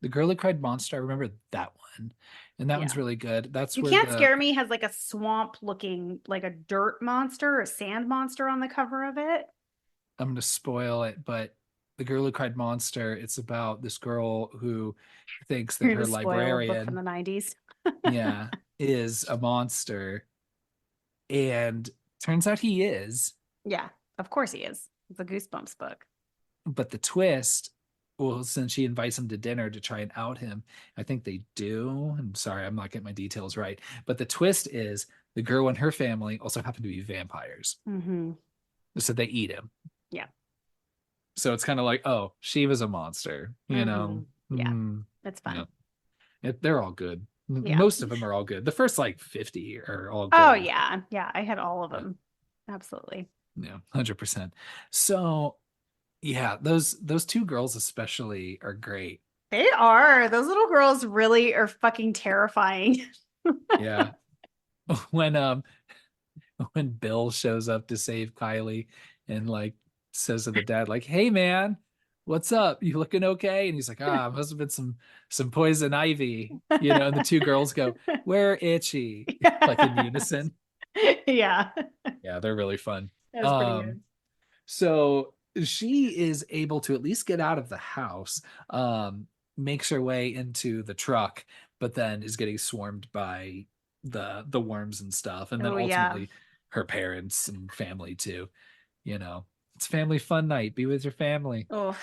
The Girl Who Cried Monster, I remember that one. And that one's Yeah. really good. That's You where Can't the Scare Me has like a swamp looking, like a dirt monster, a sand monster on the cover of it. I'm gonna spoil it, but The Girl Who Cried Monster, it's about this girl who thinks You're that going to her spoil a book from librarian, the 90s. yeah, is a monster. And turns out he is. Yeah, of course he is. It's a Goosebumps book. But the twist, well, since she invites him to dinner to try and out him, I think they do. I'm sorry, I'm not getting my details right. But the twist is the girl and her family also happen to be vampires. Mm-hmm. So they eat him. Yeah. So it's kind of like, oh, she was a monster, you Mm-hmm. know? Yeah. It's Yeah. fun. They're all good. Yeah. Most of them are all good. The first like 50 are all Oh, gold. yeah. Yeah. I had all of Yeah. them. Absolutely. Yeah. 100%. So yeah, those two girls especially are great. They are. Those little girls really are fucking terrifying. Yeah. When when Bill shows up to save Kylie and like says to the dad, like, hey man, what's up? You looking okay? And he's like, must have been some poison ivy, and the two girls go, we're itchy, like in unison. Yeah. Yeah, they're really fun. That was pretty Um, good. so she is able to at least get out of the house, makes her way into the truck, but then is getting swarmed by the worms and stuff, and then Oh, yeah. ultimately her parents and family too. You know, it's family fun night. Be with your family. Oh,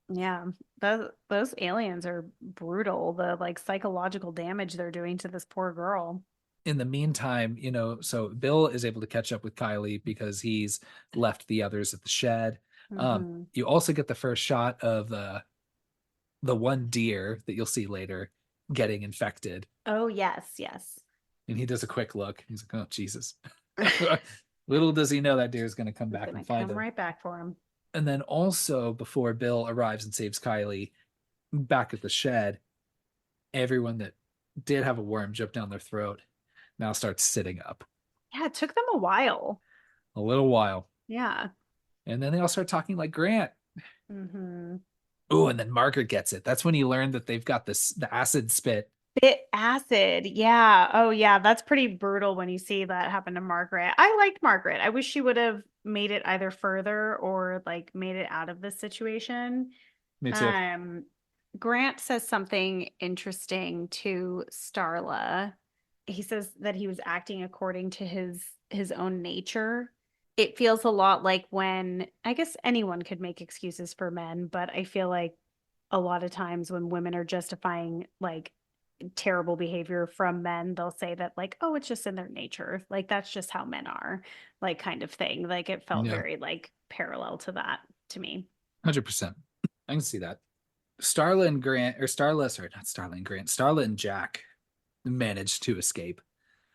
yeah. Those aliens are brutal. The like psychological damage they're doing to this poor girl. In the meantime, so Bill is able to catch up with Kylie because he's left the others at the shed. Hmm. You also get the first shot of the one deer that you'll see later getting infected. Oh, yes, yes. And he does a quick look. He's like, oh, Jesus. Little does he know that deer is going to come It's back gonna and find come him. right back for him. And then also, before Bill arrives and saves Kylie back at the shed, everyone that did have a worm jump down their throat now starts sitting up Yeah, it took them a while. a little while. Yeah. And then they all start talking like Grant. Hmm. Oh, and then Margaret gets it. That's when he learned that they've got the acid spit. Bit acid. Yeah. Oh, yeah. That's pretty brutal when you see that happen to Margaret. I liked Margaret. I wish she would have made it either further or like made it out of this situation. Me too. Um, Grant says something interesting to Starla. He says that he was acting according to his own nature. It feels a lot like when I guess anyone could make excuses for men, but I feel like a lot of times when women are justifying like terrible behavior from men, they'll say that like, oh, it's just in their nature. Like that's just how men are, like kind of thing. Like it felt Yeah, very like parallel to that to me. 100%. I can see that. Starla and Grant, or Starla, sorry, not Starla and Grant, Starla and Jack managed to escape.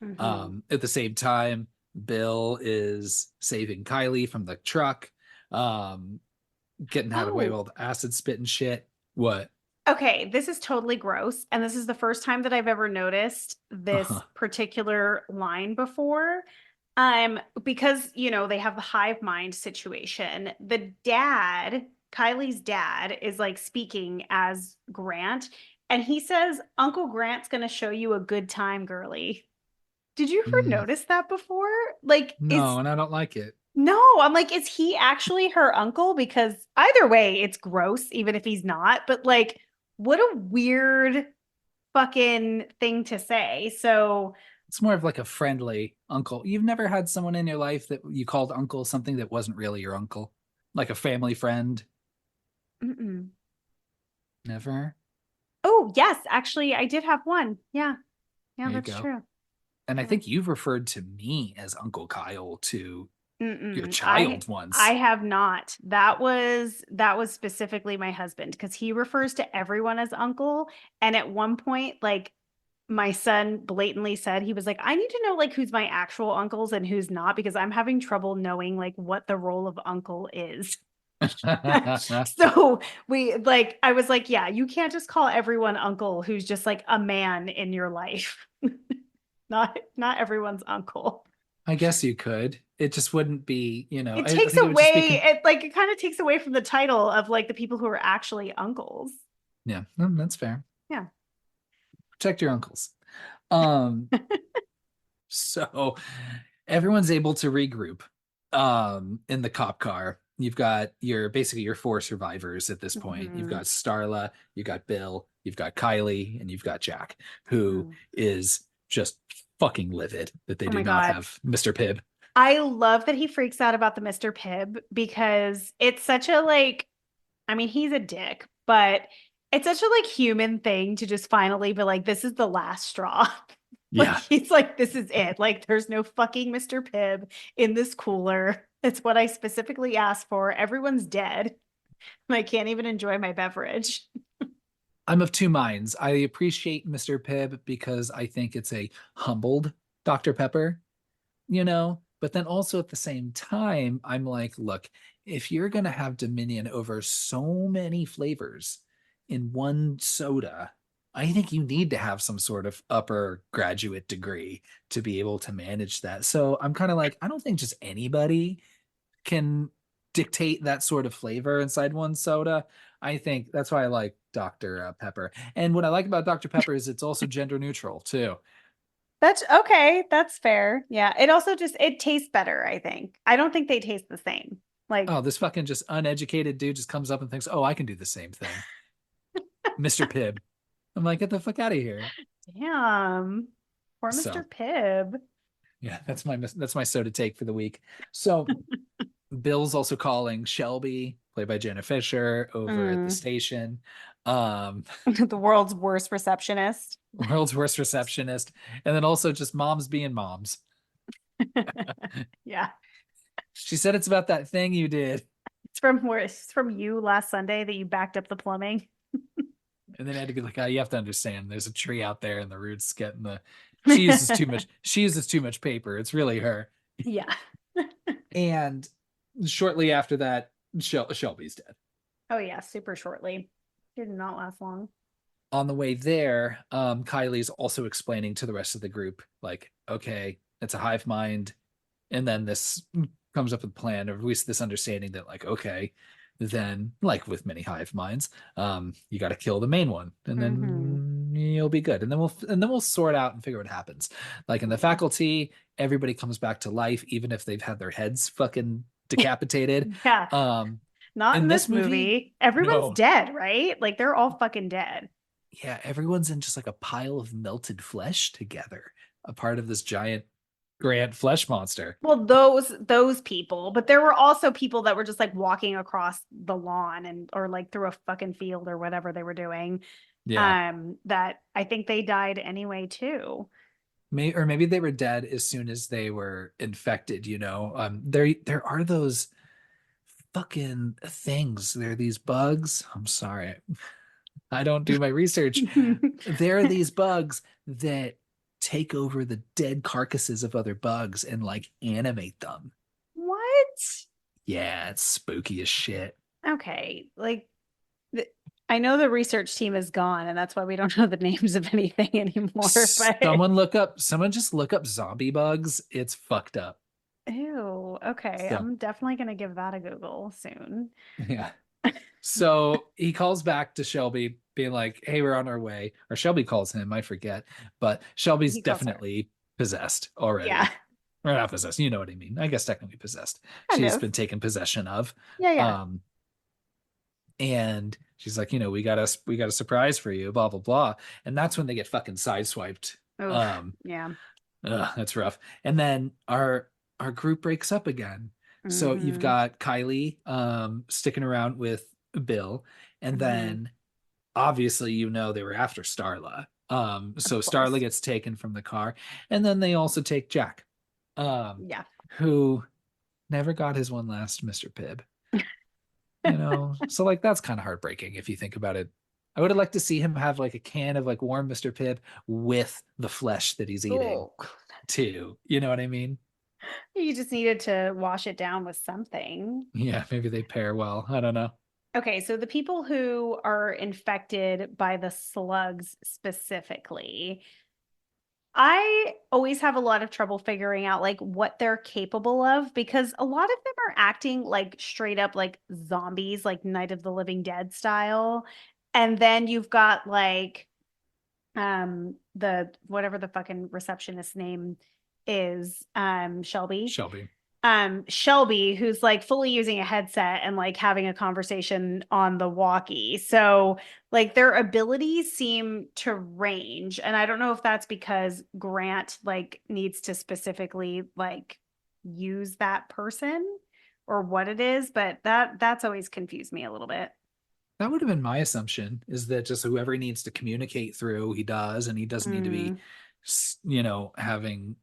Mm-hmm. At the same time, Bill is saving Kylie from the truck, um, getting out of the way of Oh, all the acid spit and shit. What? okay, this is totally gross. And this is the first time that I've ever noticed this Uh-huh. particular line before. Because they have the hive mind situation. The dad, Kylie's dad, is like speaking as Grant, and he says, Uncle Grant's gonna show you a good time, girly. Did you ever Mm, notice that before? Like, no, and I don't like it. no, I'm like, is he actually her uncle? Because either way, it's gross, even if he's not. But like, what a weird fucking thing to say. So, It's more of like a friendly uncle. You've never had someone in your life that you called uncle something that wasn't really your uncle, like a family friend. mm-mm. Never. Oh, yes, actually, I did have one. Yeah, yeah, There you that's go. true. And I Yeah. think you've referred to me as Uncle Kyle to your Mm-mm. I child I once. have not. That was specifically my husband because he refers to everyone as uncle. And at one point, like my son blatantly said he was like, I need to know like who's my actual uncles and who's not because I'm having trouble knowing like what the role of uncle is. So we like I was like, yeah, you can't just call everyone uncle who's just like a man in your life. Not everyone's uncle. I guess you could. It just wouldn't be, It I takes think it would just be, away it like it kind of takes away from the title of like the people who are actually uncles. Yeah, that's fair. Yeah. Protect your uncles. Um, so everyone's able to regroup in the cop car. You've got your basically your four survivors at this point. You've Mhm. got Starla, you've got Bill, you've got Kylie, and you've got Jack, who Mm. is just fucking livid that they Oh do my not God. have Mr. Pibb. I love that he freaks out about the Mr. Pibb because it's such a like, I mean, he's a dick, but it's such a like human thing to just finally be like, this is the last straw. Like Yeah, he's like, this is it. Like there's no fucking Mr. Pibb in this cooler. It's what I specifically asked for. Everyone's dead. I can't even enjoy my beverage. I'm of two minds. I appreciate Mr. Pibb because I think it's a humbled Dr. Pepper, but then also at the same time, I'm like, look, if you're going to have dominion over so many flavors in one soda, I think you need to have some sort of upper graduate degree to be able to manage that. So I'm kind of like, I don't think just anybody can dictate that sort of flavor inside one soda. I think that's why I like Dr. Pepper. And what I like about Dr. Pepper is it's also gender neutral too. That's okay. That's fair. Yeah. It also just it tastes better, I think. I don't think they taste the same. Like, Oh, this fucking just uneducated dude just comes up and thinks, oh, I can do the same thing. Mr. Pibb. I'm like, get the fuck out of here. damn. Poor Mr. So Pibb. yeah, that's my soda take for the week. So Bill's also calling Shelby, played by Jenna Fisher, over at the Mm. station. The world's worst receptionist. World's worst receptionist. And then also just moms being moms. Yeah. She said it's about that thing you did. It's from you last Sunday that you backed up the plumbing. And then I had to be like, oh, you have to understand there's a tree out there and the roots getting she uses too much paper. It's really her. Yeah. And shortly after that, Shelby's dead. Oh yeah, super shortly. Did not last long. On the way there, Kylie's also explaining to the rest of the group, like, okay, it's a hive mind. And then this comes up with a plan, or at least this understanding that, like, okay, then, like with many hive minds, you got to kill the main one, and Hmm. then you'll be good. And then we'll sort out and figure what happens. Like in the faculty, everybody comes back to life, even if they've had their heads fucking decapitated. Yeah. Um, Not in in this this movie, movie. Everyone's no, dead, right? Like they're all fucking dead. yeah, everyone's in just like a pile of melted flesh together, a part of this giant grand flesh monster. Well, those people, but there were also people that were just like walking across the lawn and or like through a fucking field or whatever they were doing. Yeah. That I think they died anyway too. Or maybe they were dead as soon as they were infected, there are those fucking things. There are these bugs. I'm sorry. I don't do my research. There are these bugs that take over the dead carcasses of other bugs and like animate them. What? Yeah, it's spooky as shit. Okay, like th- I know the research team is gone, and that's why we don't know the names of anything anymore. But Someone just look up zombie bugs. It's fucked up. ew, okay, So, I'm definitely gonna give that a Google soon. yeah. So he calls back to Shelby, being like, hey, we're on our way. Or Shelby calls him, I forget. But Shelby's He calls her. definitely possessed Yeah, already. Or not possessed, you know what I mean. I guess technically possessed. kind She's of. been taken possession of. Yeah, yeah. Um, and she's like, we got a surprise for you, blah, blah, blah. And that's when they get fucking sideswiped. Oof. Um, Yeah. that's rough. And then our group breaks up again. So you've Mm-hmm. got Kylie sticking around with Bill, and Mm-hmm. then obviously they were after Starla. So Of Starla course. gets taken from the car, and then they also take Jack, um, Yeah. who never got his one last Mr. Pibb. So like that's kind of heartbreaking if you think about it. I would have liked to see him have like a can of like warm Mr. Pibb with the flesh that he's eating Oh, too. You know what I mean? you just needed to wash it down with something. Yeah, maybe they pair well. I don't know. Okay, so the people who are infected by the slugs specifically, I always have a lot of trouble figuring out like what they're capable of because a lot of them are acting like straight up like zombies, like Night of the Living Dead style. And then you've got like the whatever the fucking receptionist name is, Shelby. Shelby. Shelby, who's like fully using a headset and like having a conversation on the walkie. So like their abilities seem to range. And I don't know if that's because Grant like needs to specifically like use that person or what it is, but that's always confused me a little bit. That would have been my assumption, is that just whoever he needs to communicate through, he does, and he doesn't need to be, Mm, having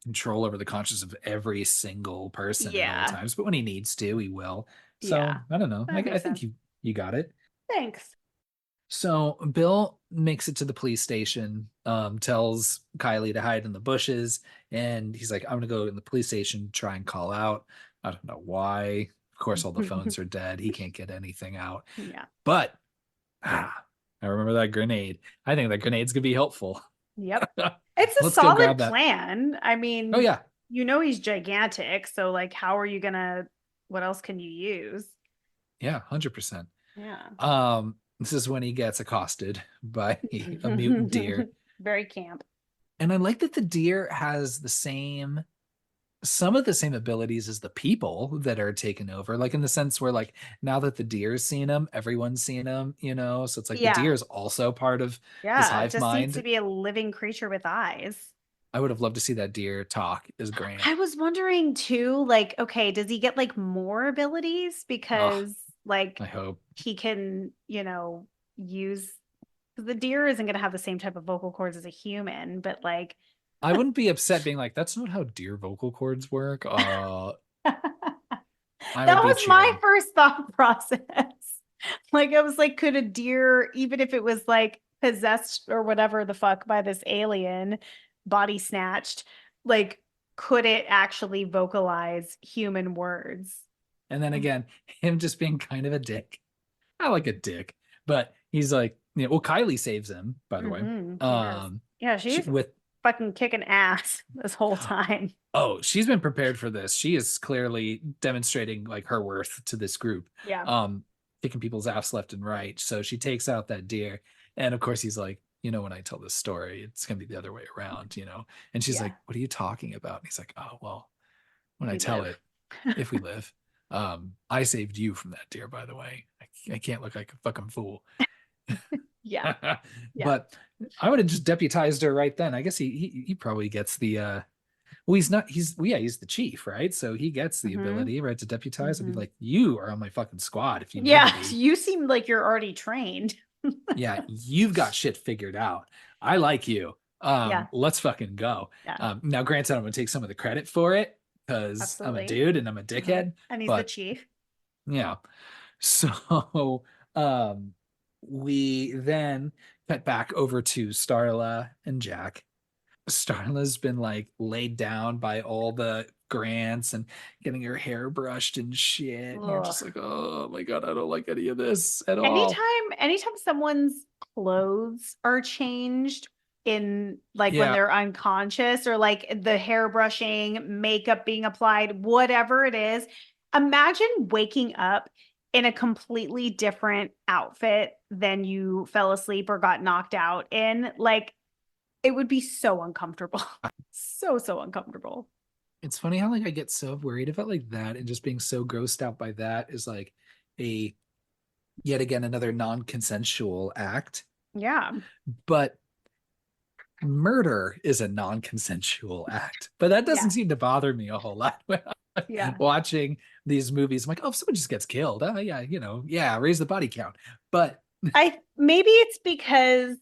control over the conscience of every single person at all yeah. times. But when he needs to, he will. So Yeah. I don't know. That I makes think sense. you got it. Thanks. So Bill makes it to the police station, tells Kylie to hide in the bushes, and he's like, I'm gonna go in the police station, try and call out. I don't know why. Of course, all the phones are dead. He can't get anything out. Yeah. But I remember that grenade. I think that grenade's gonna be helpful. Yep. It's a Let's go solid grab that. plan. I Oh mean, yeah, you know he's gigantic, so like how are you gonna what else can you use? yeah, 100%. Yeah. This is when he gets accosted by a mutant deer. Very camp. And I like that the deer has some of the same abilities as the people that are taken over, like in the sense where like now that the deer's seen him, everyone's seen him. So it's like the Yeah. deer is also part of his Yeah. It hive just needs to mind. be a living creature with eyes. I would have loved to see that deer talk as Grant. I was wondering too, like, okay, does he get like more abilities Oh, because like I hope. he can, use 'cause the deer isn't going to have the same type of vocal cords as a human, but like I wouldn't be upset being like, that's not how deer vocal cords work. I that would be was my cheering. first thought process. Like I was like, could a deer, even if it was like possessed or whatever the fuck by this alien, body snatched, like could it actually vocalize human words? And then again, him just being kind of a dick. I like a dick, but he's like, well, Kylie saves him, by the way. She does. Yeah, she was With fucking kicking ass this whole time. Oh, she's been prepared for this. She is clearly demonstrating like her worth to this group, Yeah. um, kicking people's ass left and right. So she takes out that deer, and of course he's like, when I tell this story, it's gonna be the other way around. And she's Yeah. like, "What are you talking about?" And he's like, "Oh well, when I We tell live. it, if we live, I saved you from that deer, by the way. I can't look like a fucking fool." Yeah. Yeah. But I would have just deputized her right then. I guess he probably gets the well, he's the chief, right? So he gets the Hmm. ability, right, to deputize. I'd be Hmm. like, you are on my fucking squad if you need to Yeah. be. You seem like you're already trained. Yeah, you've got shit figured out. I like you. Yeah. Let's fucking go. Yeah. Now, granted, I'm gonna take some of the credit for it because I'm a Absolutely. dude and I'm a Uh-huh. dickhead. And he's the But chief. yeah, so um, we then cut back over to Starla and Jack. Starla's been like laid down by all the grants and getting her hair brushed and shit. And you're Ugh. just like, oh my God, I don't like any of this at all. Anytime someone's clothes are changed in like when Yeah. they're unconscious or like the hair brushing, makeup being applied, whatever it is, imagine waking up in a completely different outfit than you fell asleep or got knocked out in. Like it would be so uncomfortable. So uncomfortable. It's funny how like I get so worried about like that, and just being so grossed out by that is like a yet again another non-consensual act. Yeah. But murder is a non-consensual act. But that doesn't Yeah. seem to bother me a whole lot when Yeah. I'm watching these movies. I'm like, oh, if someone just gets killed, yeah, yeah, raise the body count. But I maybe it's because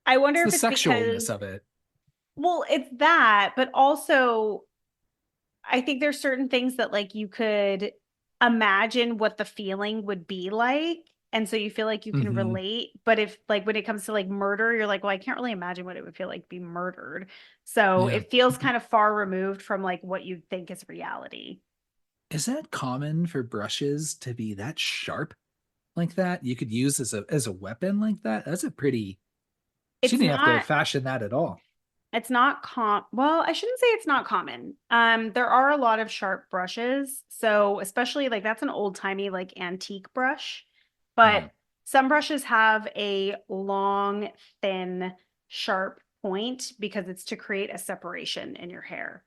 I it's wonder the if it's because, sexualness of it. well, it's that, but also I think there's certain things that like you could imagine what the feeling would be like. And so you feel like you can Hmm. relate. But if like when it comes to like murder, you're like, well, I can't really imagine what it would feel like to be murdered. So Yeah. it feels kind of far removed from like what you think is reality. Is that common for brushes to be that sharp like that? You could use as a weapon like that? That's a pretty she It's didn't have to not fashion that at all. It's not well, I shouldn't say it's not common. There are a lot of sharp brushes. So especially like that's an old-timey like antique brush. But Yeah. Some brushes have a long, thin, sharp point because it's to create a separation in your hair.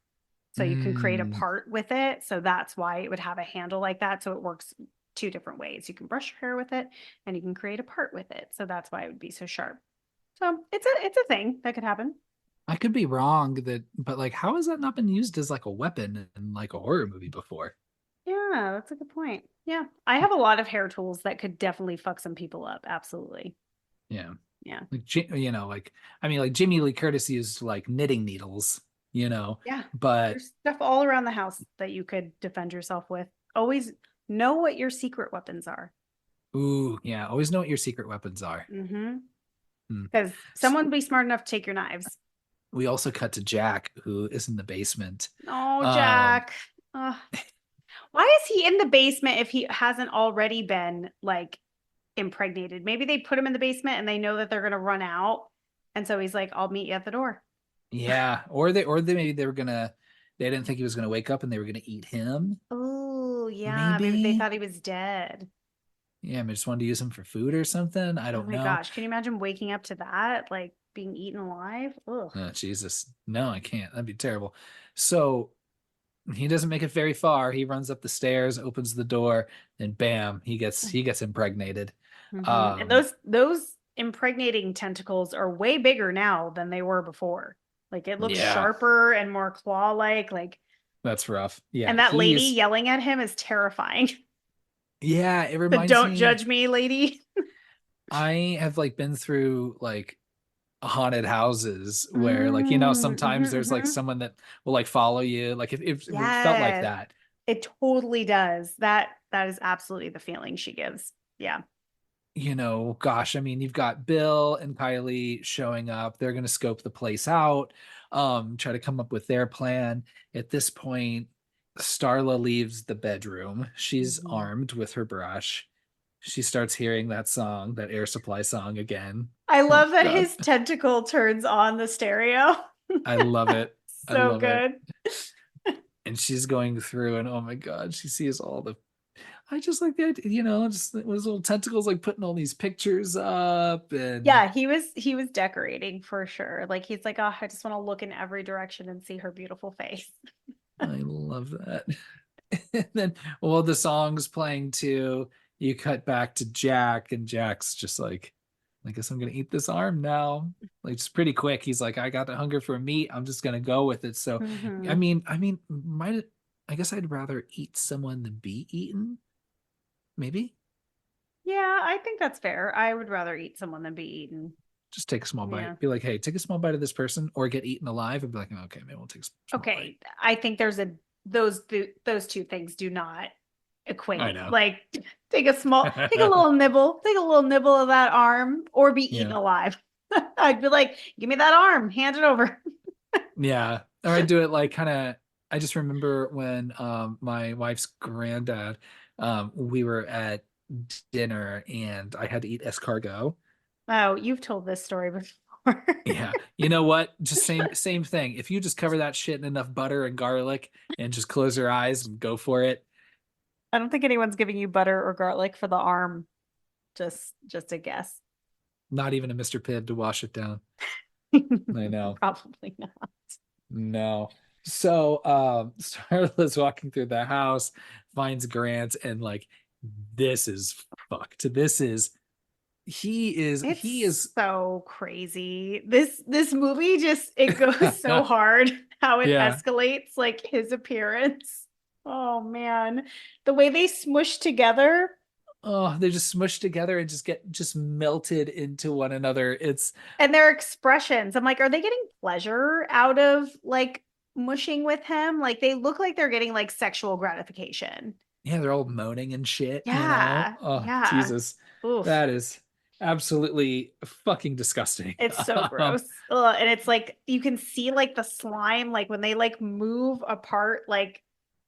So you can create a Mm, part with it. So that's why it would have a handle like that. So it works two different ways. You can brush your hair with it and you can create a part with it. So that's why it would be so sharp. So it's a thing that could happen. I could be wrong that, but like, how has that not been used as like a weapon in like a horror movie before? Yeah, that's a good point. Yeah. I have a lot of hair tools that could definitely fuck some people up. Absolutely. Yeah. Yeah. Like, like, I mean, like Jimmy Lee Curtis used like knitting needles, Yeah. but There's stuff all around the house that you could defend yourself with. Always know what your secret weapons are. ooh, yeah, always know what your secret weapons are. Mm-hmm. Hmm. Because S- someone would be smart enough to take your knives. We also cut to Jack, who is in the basement. Oh, Um, Jack. Ugh. Why is he in the basement if he hasn't already been like impregnated? Maybe they put him in the basement and they know that they're gonna run out. And so he's like, I'll meet you at the door. yeah, or they maybe they didn't think he was gonna wake up and they were gonna eat him. Oh, yeah. Maybe they Maybe. thought he was dead. Yeah, I just wanted to use him for food or something. I Oh don't my know. gosh. Can you imagine waking up to that? Like being eaten alive? Ugh. Oh, Jesus. No, I can't. That'd be terrible. So he doesn't make it very far. He runs up the stairs, opens the door, and bam, he gets impregnated. And Um, those impregnating tentacles are way bigger now than they were before. Like it looks yeah, sharper and more claw-like. Like, that's rough. Yeah, and that lady yelling at him is terrifying. yeah, it The reminds don't me. judge me, lady. I have like been through like haunted houses where like sometimes there's like Mm-hmm. someone that will like follow you. Like it felt like Yes, that. it totally does. That is absolutely the feeling she gives. Yeah. Gosh, I mean, you've got Bill and Kylie showing up. They're going to scope the place out, try to come up with their plan. At this point, Starla leaves the bedroom. She's Mhm. armed with her brush. She starts hearing that song, that Air Supply song again. I Oh love that God, his tentacle turns on the stereo. I love it. I So love it. good. And she's going through, and oh my God, she sees all the. I just like the idea, just those little tentacles like putting all these pictures up and Yeah, he was decorating for sure. Like he's like, oh, I just want to look in every direction and see her beautiful face. I love that. And then while the song's playing too, you cut back to Jack, and Jack's just like, I guess I'm gonna eat this arm now. Like it's pretty quick. He's like, I got the hunger for meat. I'm just gonna go with it. So, I Hmm. mean, I mean, might I guess I'd rather eat someone than be eaten. Maybe Yeah, I think that's fair. I would rather eat someone than be eaten. just take a small Yeah. bite. Be like, hey, take a small bite of this person, or get eaten alive. And be like, okay, maybe we'll take a small bite. Okay. I think there's a those two things do not I equate. know. Like take a little nibble of that arm or be eaten Yeah. alive. I'd be like, give me that arm, hand it over. Yeah. Or I do it like kind of I just remember when my wife's granddad we were at dinner and I had to eat escargot. Oh, you've told this story before. Yeah. You know what? Just same thing. If you just cover that shit in enough butter and garlic and just close your eyes and go for it. I don't think anyone's giving you butter or garlic for the arm. Just a guess. Not even a Mr. Pibb to wash it down. I know. Probably not. No. So Starla's walking through the house, finds Grant, and like this is fucked. This is he It's is so crazy. This movie just it goes so hard how it yeah. escalates like his appearance. Oh man. The way they smush together Oh, they just smush together and just get just melted into one another. It's and their expressions. I'm like, are they getting pleasure out of like mushing with him? Like they look like they're getting like sexual gratification. yeah, they're all moaning and shit. Yeah. Oh, Yeah. Jesus. Oof. That is absolutely fucking disgusting. It's so gross. Ugh, and it's like you can see like the slime, like when they like move apart, like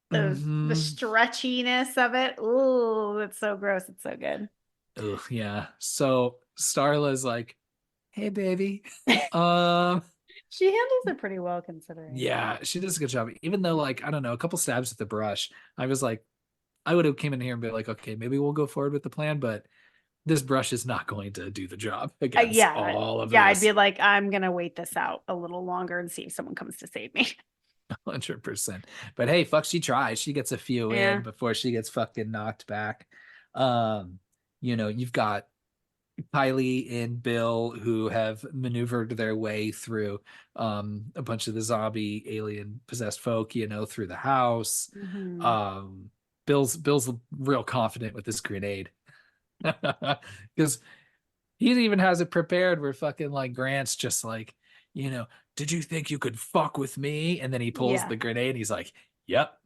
the Mhm. stretchiness of it. Ooh, it's so gross. It's so good. Ugh, yeah. So Starla's like, "Hey, baby." Um, She handles it pretty well considering. yeah, she does a good job. Even though, like, I don't know, a couple stabs with the brush, I was like, I would have came in here and be like, okay, maybe we'll go forward with the plan, but this brush is not going to do the job against Yeah. all of Yeah, I'd this. be like, I'm gonna wait this out a little longer and see if someone comes to save me. 100%. But hey, fuck, she tries. She gets a few in Yeah. before she gets fucking knocked back. Um, you've got Kylie and Bill who have maneuvered their way through a bunch of the zombie alien possessed folk, through the house. Mhm. Um, Bill's real confident with this grenade. Because he even has it prepared where fucking like Grant's just like, you know, did you think you could fuck with me? And then he pulls Yeah. the grenade. He's like, yep.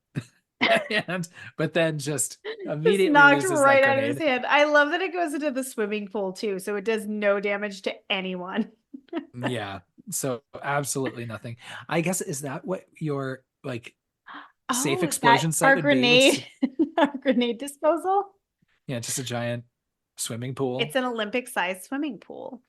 and but then just Just immediately knocked loses that right out of his grenade. hand. I love that it goes into the swimming pool too, so it does no damage to anyone. Yeah. So absolutely nothing. I guess is that what your like safe Oh, that explosion site our would be? grenade, our grenade disposal. Yeah, just a giant swimming pool. It's an Olympic-sized swimming pool.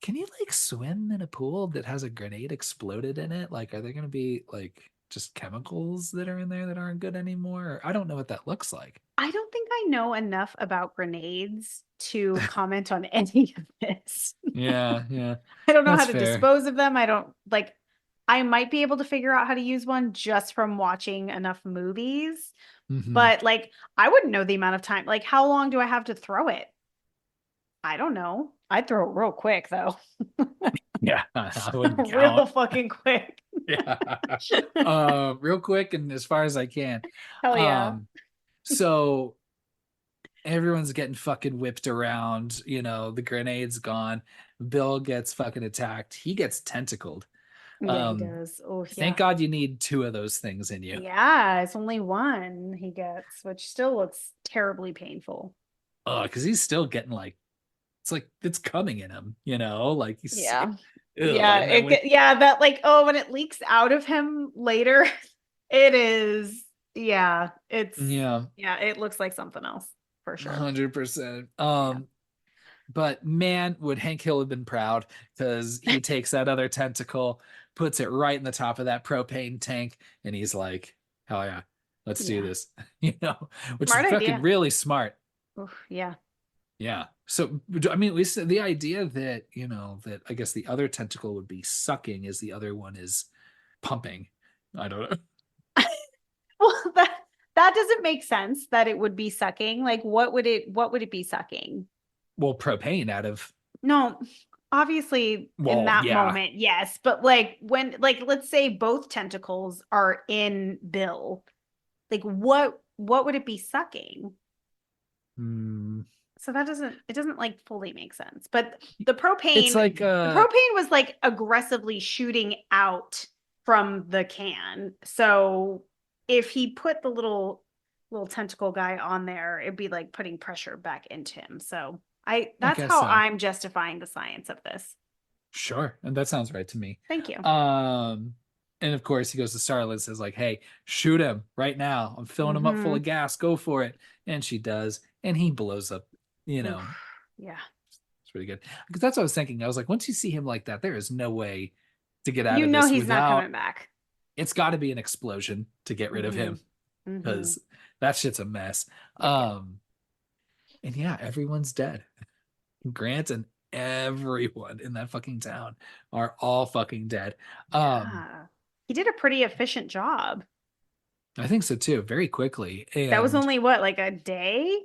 Can you like swim in a pool that has a grenade exploded in it? Like, are there going to be like just chemicals that are in there that aren't good anymore? I don't know what that looks like. I don't think I know enough about grenades to comment on any of this. Yeah, yeah, I don't know how that's to fair. dispose of them. I don't like, I might be able to figure out how to use one just from watching enough movies, Hmm. but like, I wouldn't know the amount of time. Like, how long do I have to throw it? I don't know. I'd throw it real quick though. Yeah, I wouldn't Real count. fucking quick. Yeah. Real quick and as far as I can. Hell yeah. Um, so everyone's getting fucking whipped around, the grenade's gone. Bill gets fucking attacked. He gets tentacled. Yeah, he Um, does. Oh, thank yeah. God you need two of those things in you. Yeah, it's only one he gets, which still looks terribly painful. Because he's still getting like it's coming in him, like he's Yeah. ugh. Yeah, And then yeah, that like oh, when it leaks out of him later, it is yeah, yeah, yeah, it looks like something else for sure. 100%. Yeah. But man, would Hank Hill have been proud because he takes that other tentacle, puts it right in the top of that propane tank, and he's like, hell yeah, let's do Yeah. this, which is Smart fucking idea. really smart. Oof, yeah. Yeah. So, I mean, we said the idea that, that I guess the other tentacle would be sucking is the other one is pumping. I don't know. Well, that doesn't make sense that it would be sucking. Like what would it be sucking? Well, propane out of, No, obviously in well, that yeah. moment, yes, but like when like let's say both tentacles are in Bill, like what would it be sucking? Hmm. So that doesn't like fully make sense. But It's like, the propane was like aggressively shooting out from the can. So if he put the little tentacle guy on there, it'd be like putting pressure back into him. So I I that's guess how so. I'm justifying the science of this. Sure. And that sounds right to me. Thank you. Um, and of course he goes to Starlet and says, like, hey, shoot him right now. I'm filling him up full Mm-hmm. of gas. Go for it. And she does. And he blows up, Oof. Yeah. it's pretty good. Because that's what I was thinking. I was like, once you see him like that, there is no way to get out You of know this he's not without coming back. it's got to be an explosion to get rid of Mm-hmm. him Mm-hmm. because that shit's a mess. Yep, yep. And yeah, everyone's dead. Grant and everyone in that fucking town are all fucking dead. Um, Yeah. He did a pretty efficient job. I think so too, very quickly. That was And only what, like a day?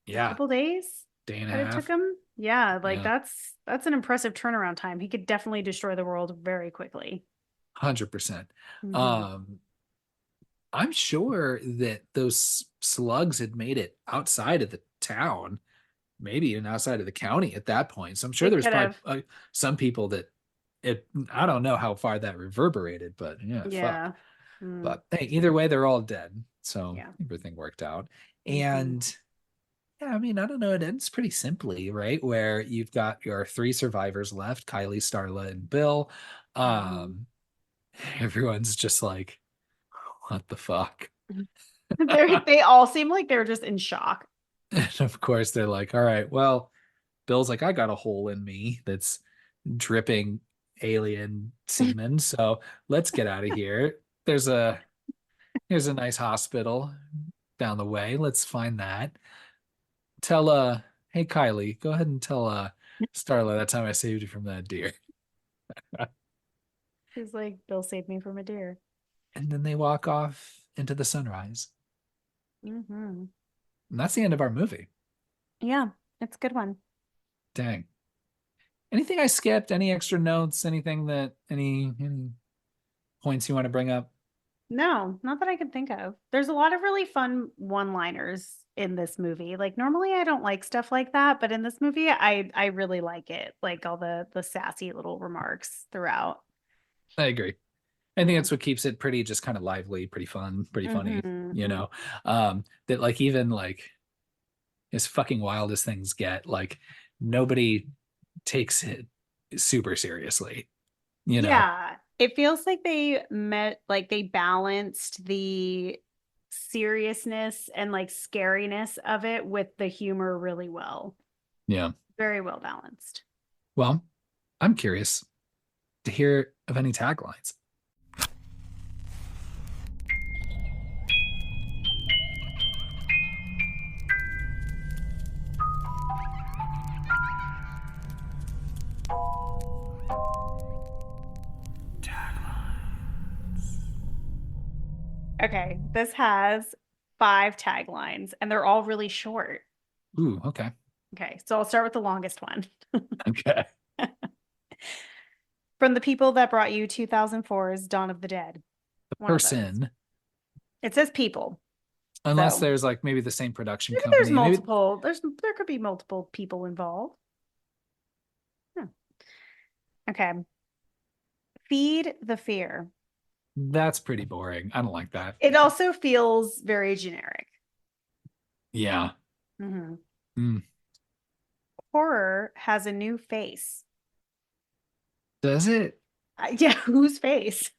yeah, Couple days day and a that it took half. him? Yeah, like Yeah, that's an impressive turnaround time. He could definitely destroy the world very quickly. 100%. Hmm. Um, I'm sure that those slugs had made it outside of the town, maybe even outside of the county at that point. So I'm sure They there's could probably have. some people that I don't know how far that reverberated, but yeah, fuck. Yeah. Mm, But hey, either way, they're all dead. So yeah. everything worked out. Hmm. And yeah, I mean, I don't know. It ends pretty simply, right? Where you've got your three survivors left, Kylie, Starla, and Bill. Hmm. Um, everyone's just like, what the fuck? They all seem like they're just in shock. And of course, they're like, all right, well, Bill's like, I got a hole in me that's dripping alien semen. So let's get out of here. Here's a nice hospital down the way. Let's find that. Tell Hey Kylie, go ahead and tell Starla that time I saved you from that deer. He's like, Bill saved me from a deer. And then they walk off into the sunrise. Hmm. And that's the end of our movie. Yeah, it's a good one. Dang. Anything I skipped? Any extra notes? Anything that any points you want to bring up? No, not that I can think of. There's a lot of really fun one-liners in this movie. Like normally I don't like stuff like that, but in this movie I really like it. Like all the sassy little remarks throughout. I agree. I think Yeah. that's what keeps it pretty just kind of lively, pretty fun, pretty funny, you Hmm. know. That like even like as fucking wild as things get, like nobody takes it super seriously, you know. Yeah, it feels like they balanced the seriousness and like scariness of it with the humor really well. Yeah. Very well balanced. Well, I'm curious to hear of any taglines. Okay, this has 5 taglines and they're all really short. Ooh, okay. Okay, so I'll start with the longest one. Okay. From the people that brought you 2004's Dawn of the Dead. The One of those. person, It says people. unless So there's like maybe the same production maybe there's company, maybe multiple, there could be multiple people involved. Hmm. Okay. Feed the fear. that's pretty boring. I don't like that. It also feels very generic. Yeah. Mhm. Mm. Horror has a new face. Does it? Yeah, whose face?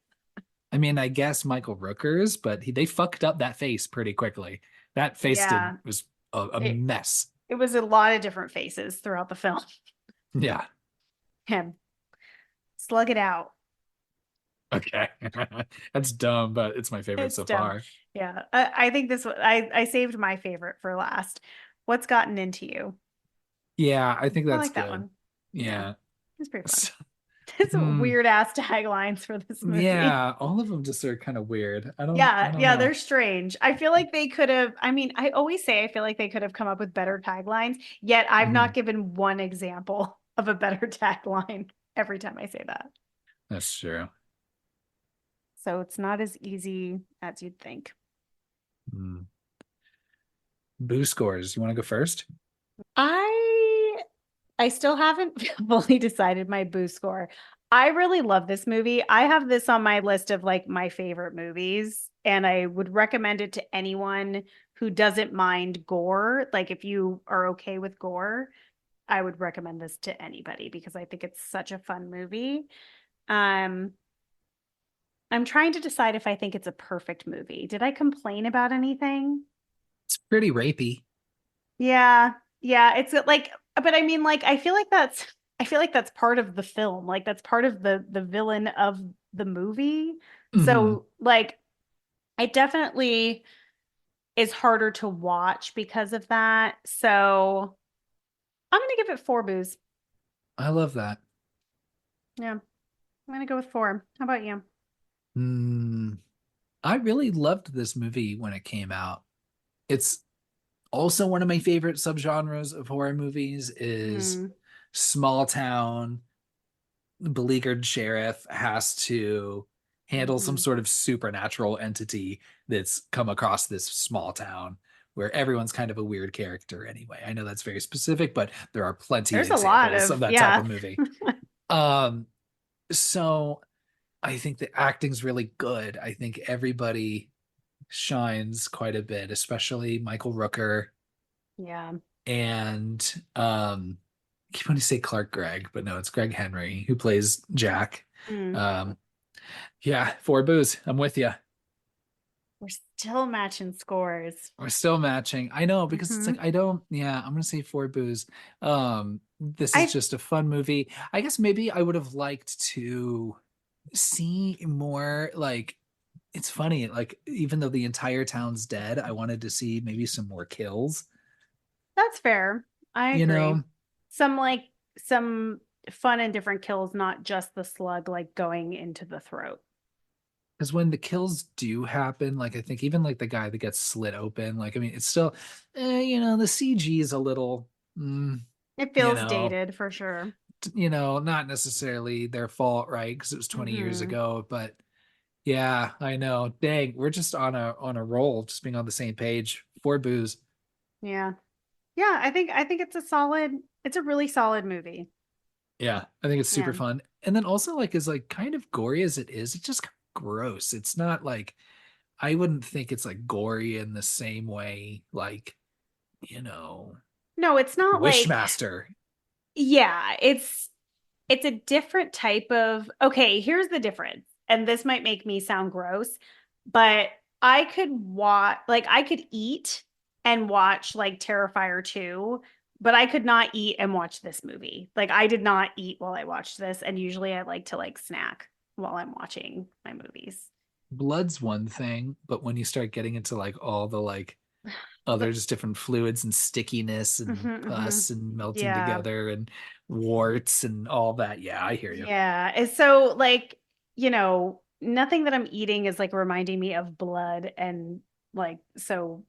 I mean, I guess Michael Rooker's, but they fucked up that face pretty quickly. That face did Yeah, was a it mess. it was a lot of different faces throughout the film. Yeah. Him, slug it out. Okay. That's dumb, but it's my favorite It's so dumb. far. Yeah, I think this. I saved my favorite for last. What's gotten into you? Yeah, I think I that's like that good. one. Yeah, Yeah. it's pretty fun. So- It's hmm. weird ass taglines for this movie. Yeah, all of them just are kind of weird. I Yeah, don't yeah, know. they're strange. I feel like they could have, I mean, I always say I feel like they could have come up with better taglines, yet I've Mhm. not given one example of a better tagline every time I say that. That's true. So it's not as easy as you'd think. Mm. Boo scores. You want to go first? I I still haven't fully decided my boo score. I really love this movie. I have this on my list of like my favorite movies, and I would recommend it to anyone who doesn't mind gore. Like if you are okay with gore, I would recommend this to anybody because I think it's such a fun movie. Um, I'm trying to decide if I think it's a perfect movie. Did I complain about anything? It's pretty rapey. Yeah. Yeah, it's like but I mean like I feel like that's part of the film. Like that's part of the villain of the movie. Hmm. So like it definitely is harder to watch because of that. So I'm gonna give it 4 boos. I love that. Yeah, I'm gonna go with 4. How about you? Mm. I really loved this movie when it came out. It's also one of my favorite subgenres of horror movies is Mm, small town beleaguered sheriff has to handle some hmm. sort of supernatural entity that's come across this small town where everyone's kind of a weird character anyway. I know that's very specific, but there are plenty of There's a lot examples of of that type yeah. of movie. Um, so I think the acting's really good. I think everybody shines quite a bit, especially Michael Rooker Yeah. and I keep wanting to say Clark Gregg, but no, it's Greg Henry who plays Jack. Mm. Um, yeah, 4 boos. I'm with you. We're still matching scores. We're still matching. I know because it's like Hmm. I don't. Yeah, I'm gonna say 4 boos. This is I just a fun movie. I guess maybe I would have liked to see more. Like, it's funny. Like, even though the entire town's dead, I wanted to see maybe some more kills. That's fair. I you agree. know, Some like some fun and different kills, not just the slug like going into the throat. because when the kills do happen, like I think even like the guy that gets slit open, like I mean, it's still, the CG is a little, mm, It you feels know, dated for sure. not necessarily their fault, right? Because it was 20 years Hmm. ago, but yeah, I know. Dang, we're just on a roll, just being on the same page for booze. Yeah. Yeah, I think it's a really solid movie. Yeah, I think it's super Yeah. fun. And then also like is like kind of gory as it is, it's just kind of gross. It's not like I wouldn't think it's like gory in the same way like, you know, No, it's not like Wishmaster. yeah, it's a different type of okay, here's the difference. And this might make me sound gross, but I could eat and watch like Terrifier 2, but I could not eat and watch this movie. Like I did not eat while I watched this, and usually I like to like snack while I'm watching my movies. Blood's one thing, but when you start getting into like all the like The, other just different fluids and stickiness and mhm, mhm. pus and melting Yeah. together and warts and all that, yeah, I hear you. Yeah. And so like, nothing that I'm eating is like reminding me of blood and like so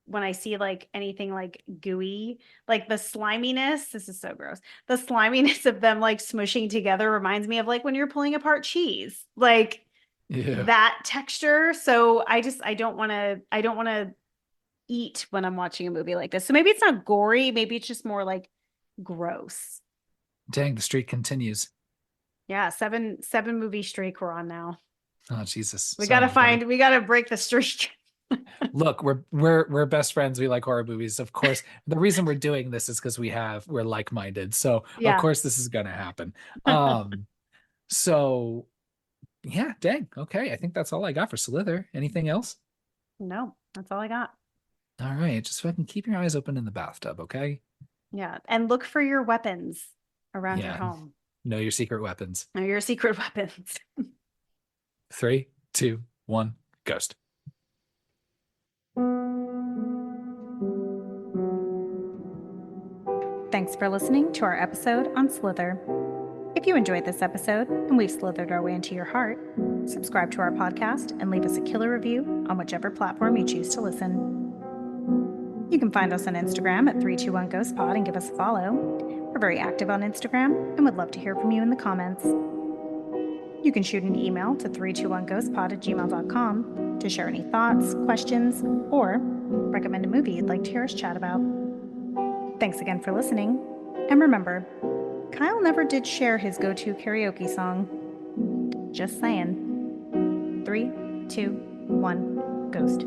when I see like anything like gooey, like the sliminess, this is so gross. The sliminess of them like smushing together reminds me of like when you're pulling apart cheese. Like Yeah. that texture. So I don't want to eat when I'm watching a movie like this. So maybe it's not gory, maybe it's just more like gross. Dang, the streak continues. Yeah, seven movie streak we're on now. Oh, Jesus. We Sorry, gotta everybody. we gotta break the streak. Look, we're best friends. We like horror movies. Of course, the reason we're doing this is because we're like-minded. So of Yeah. course this is gonna happen. Um, so yeah, dang. Okay, I think that's all I got for Slither. Anything else? No, that's all I got. All right, just fucking keep your eyes open in the bathtub, okay? Yeah. And look for your weapons around your Yeah, home. know your secret weapons. Or your secret weapons. Three, two, one, ghost. Thanks for listening to our episode on Slither. If you enjoyed this episode and we've slithered our way into your heart, subscribe to our podcast and leave us a killer review on whichever platform you choose to listen. You can find us on Instagram at 321ghostpod and give us a follow. We're very active on Instagram and would love to hear from you in the comments. You can shoot an email to 321ghostpod@gmail.com to share any thoughts, questions, or recommend a movie you'd like to hear us chat about. Thanks again for listening. And remember, Kyle never did share his go-to karaoke song. Just saying. 3, 2, 1, ghost.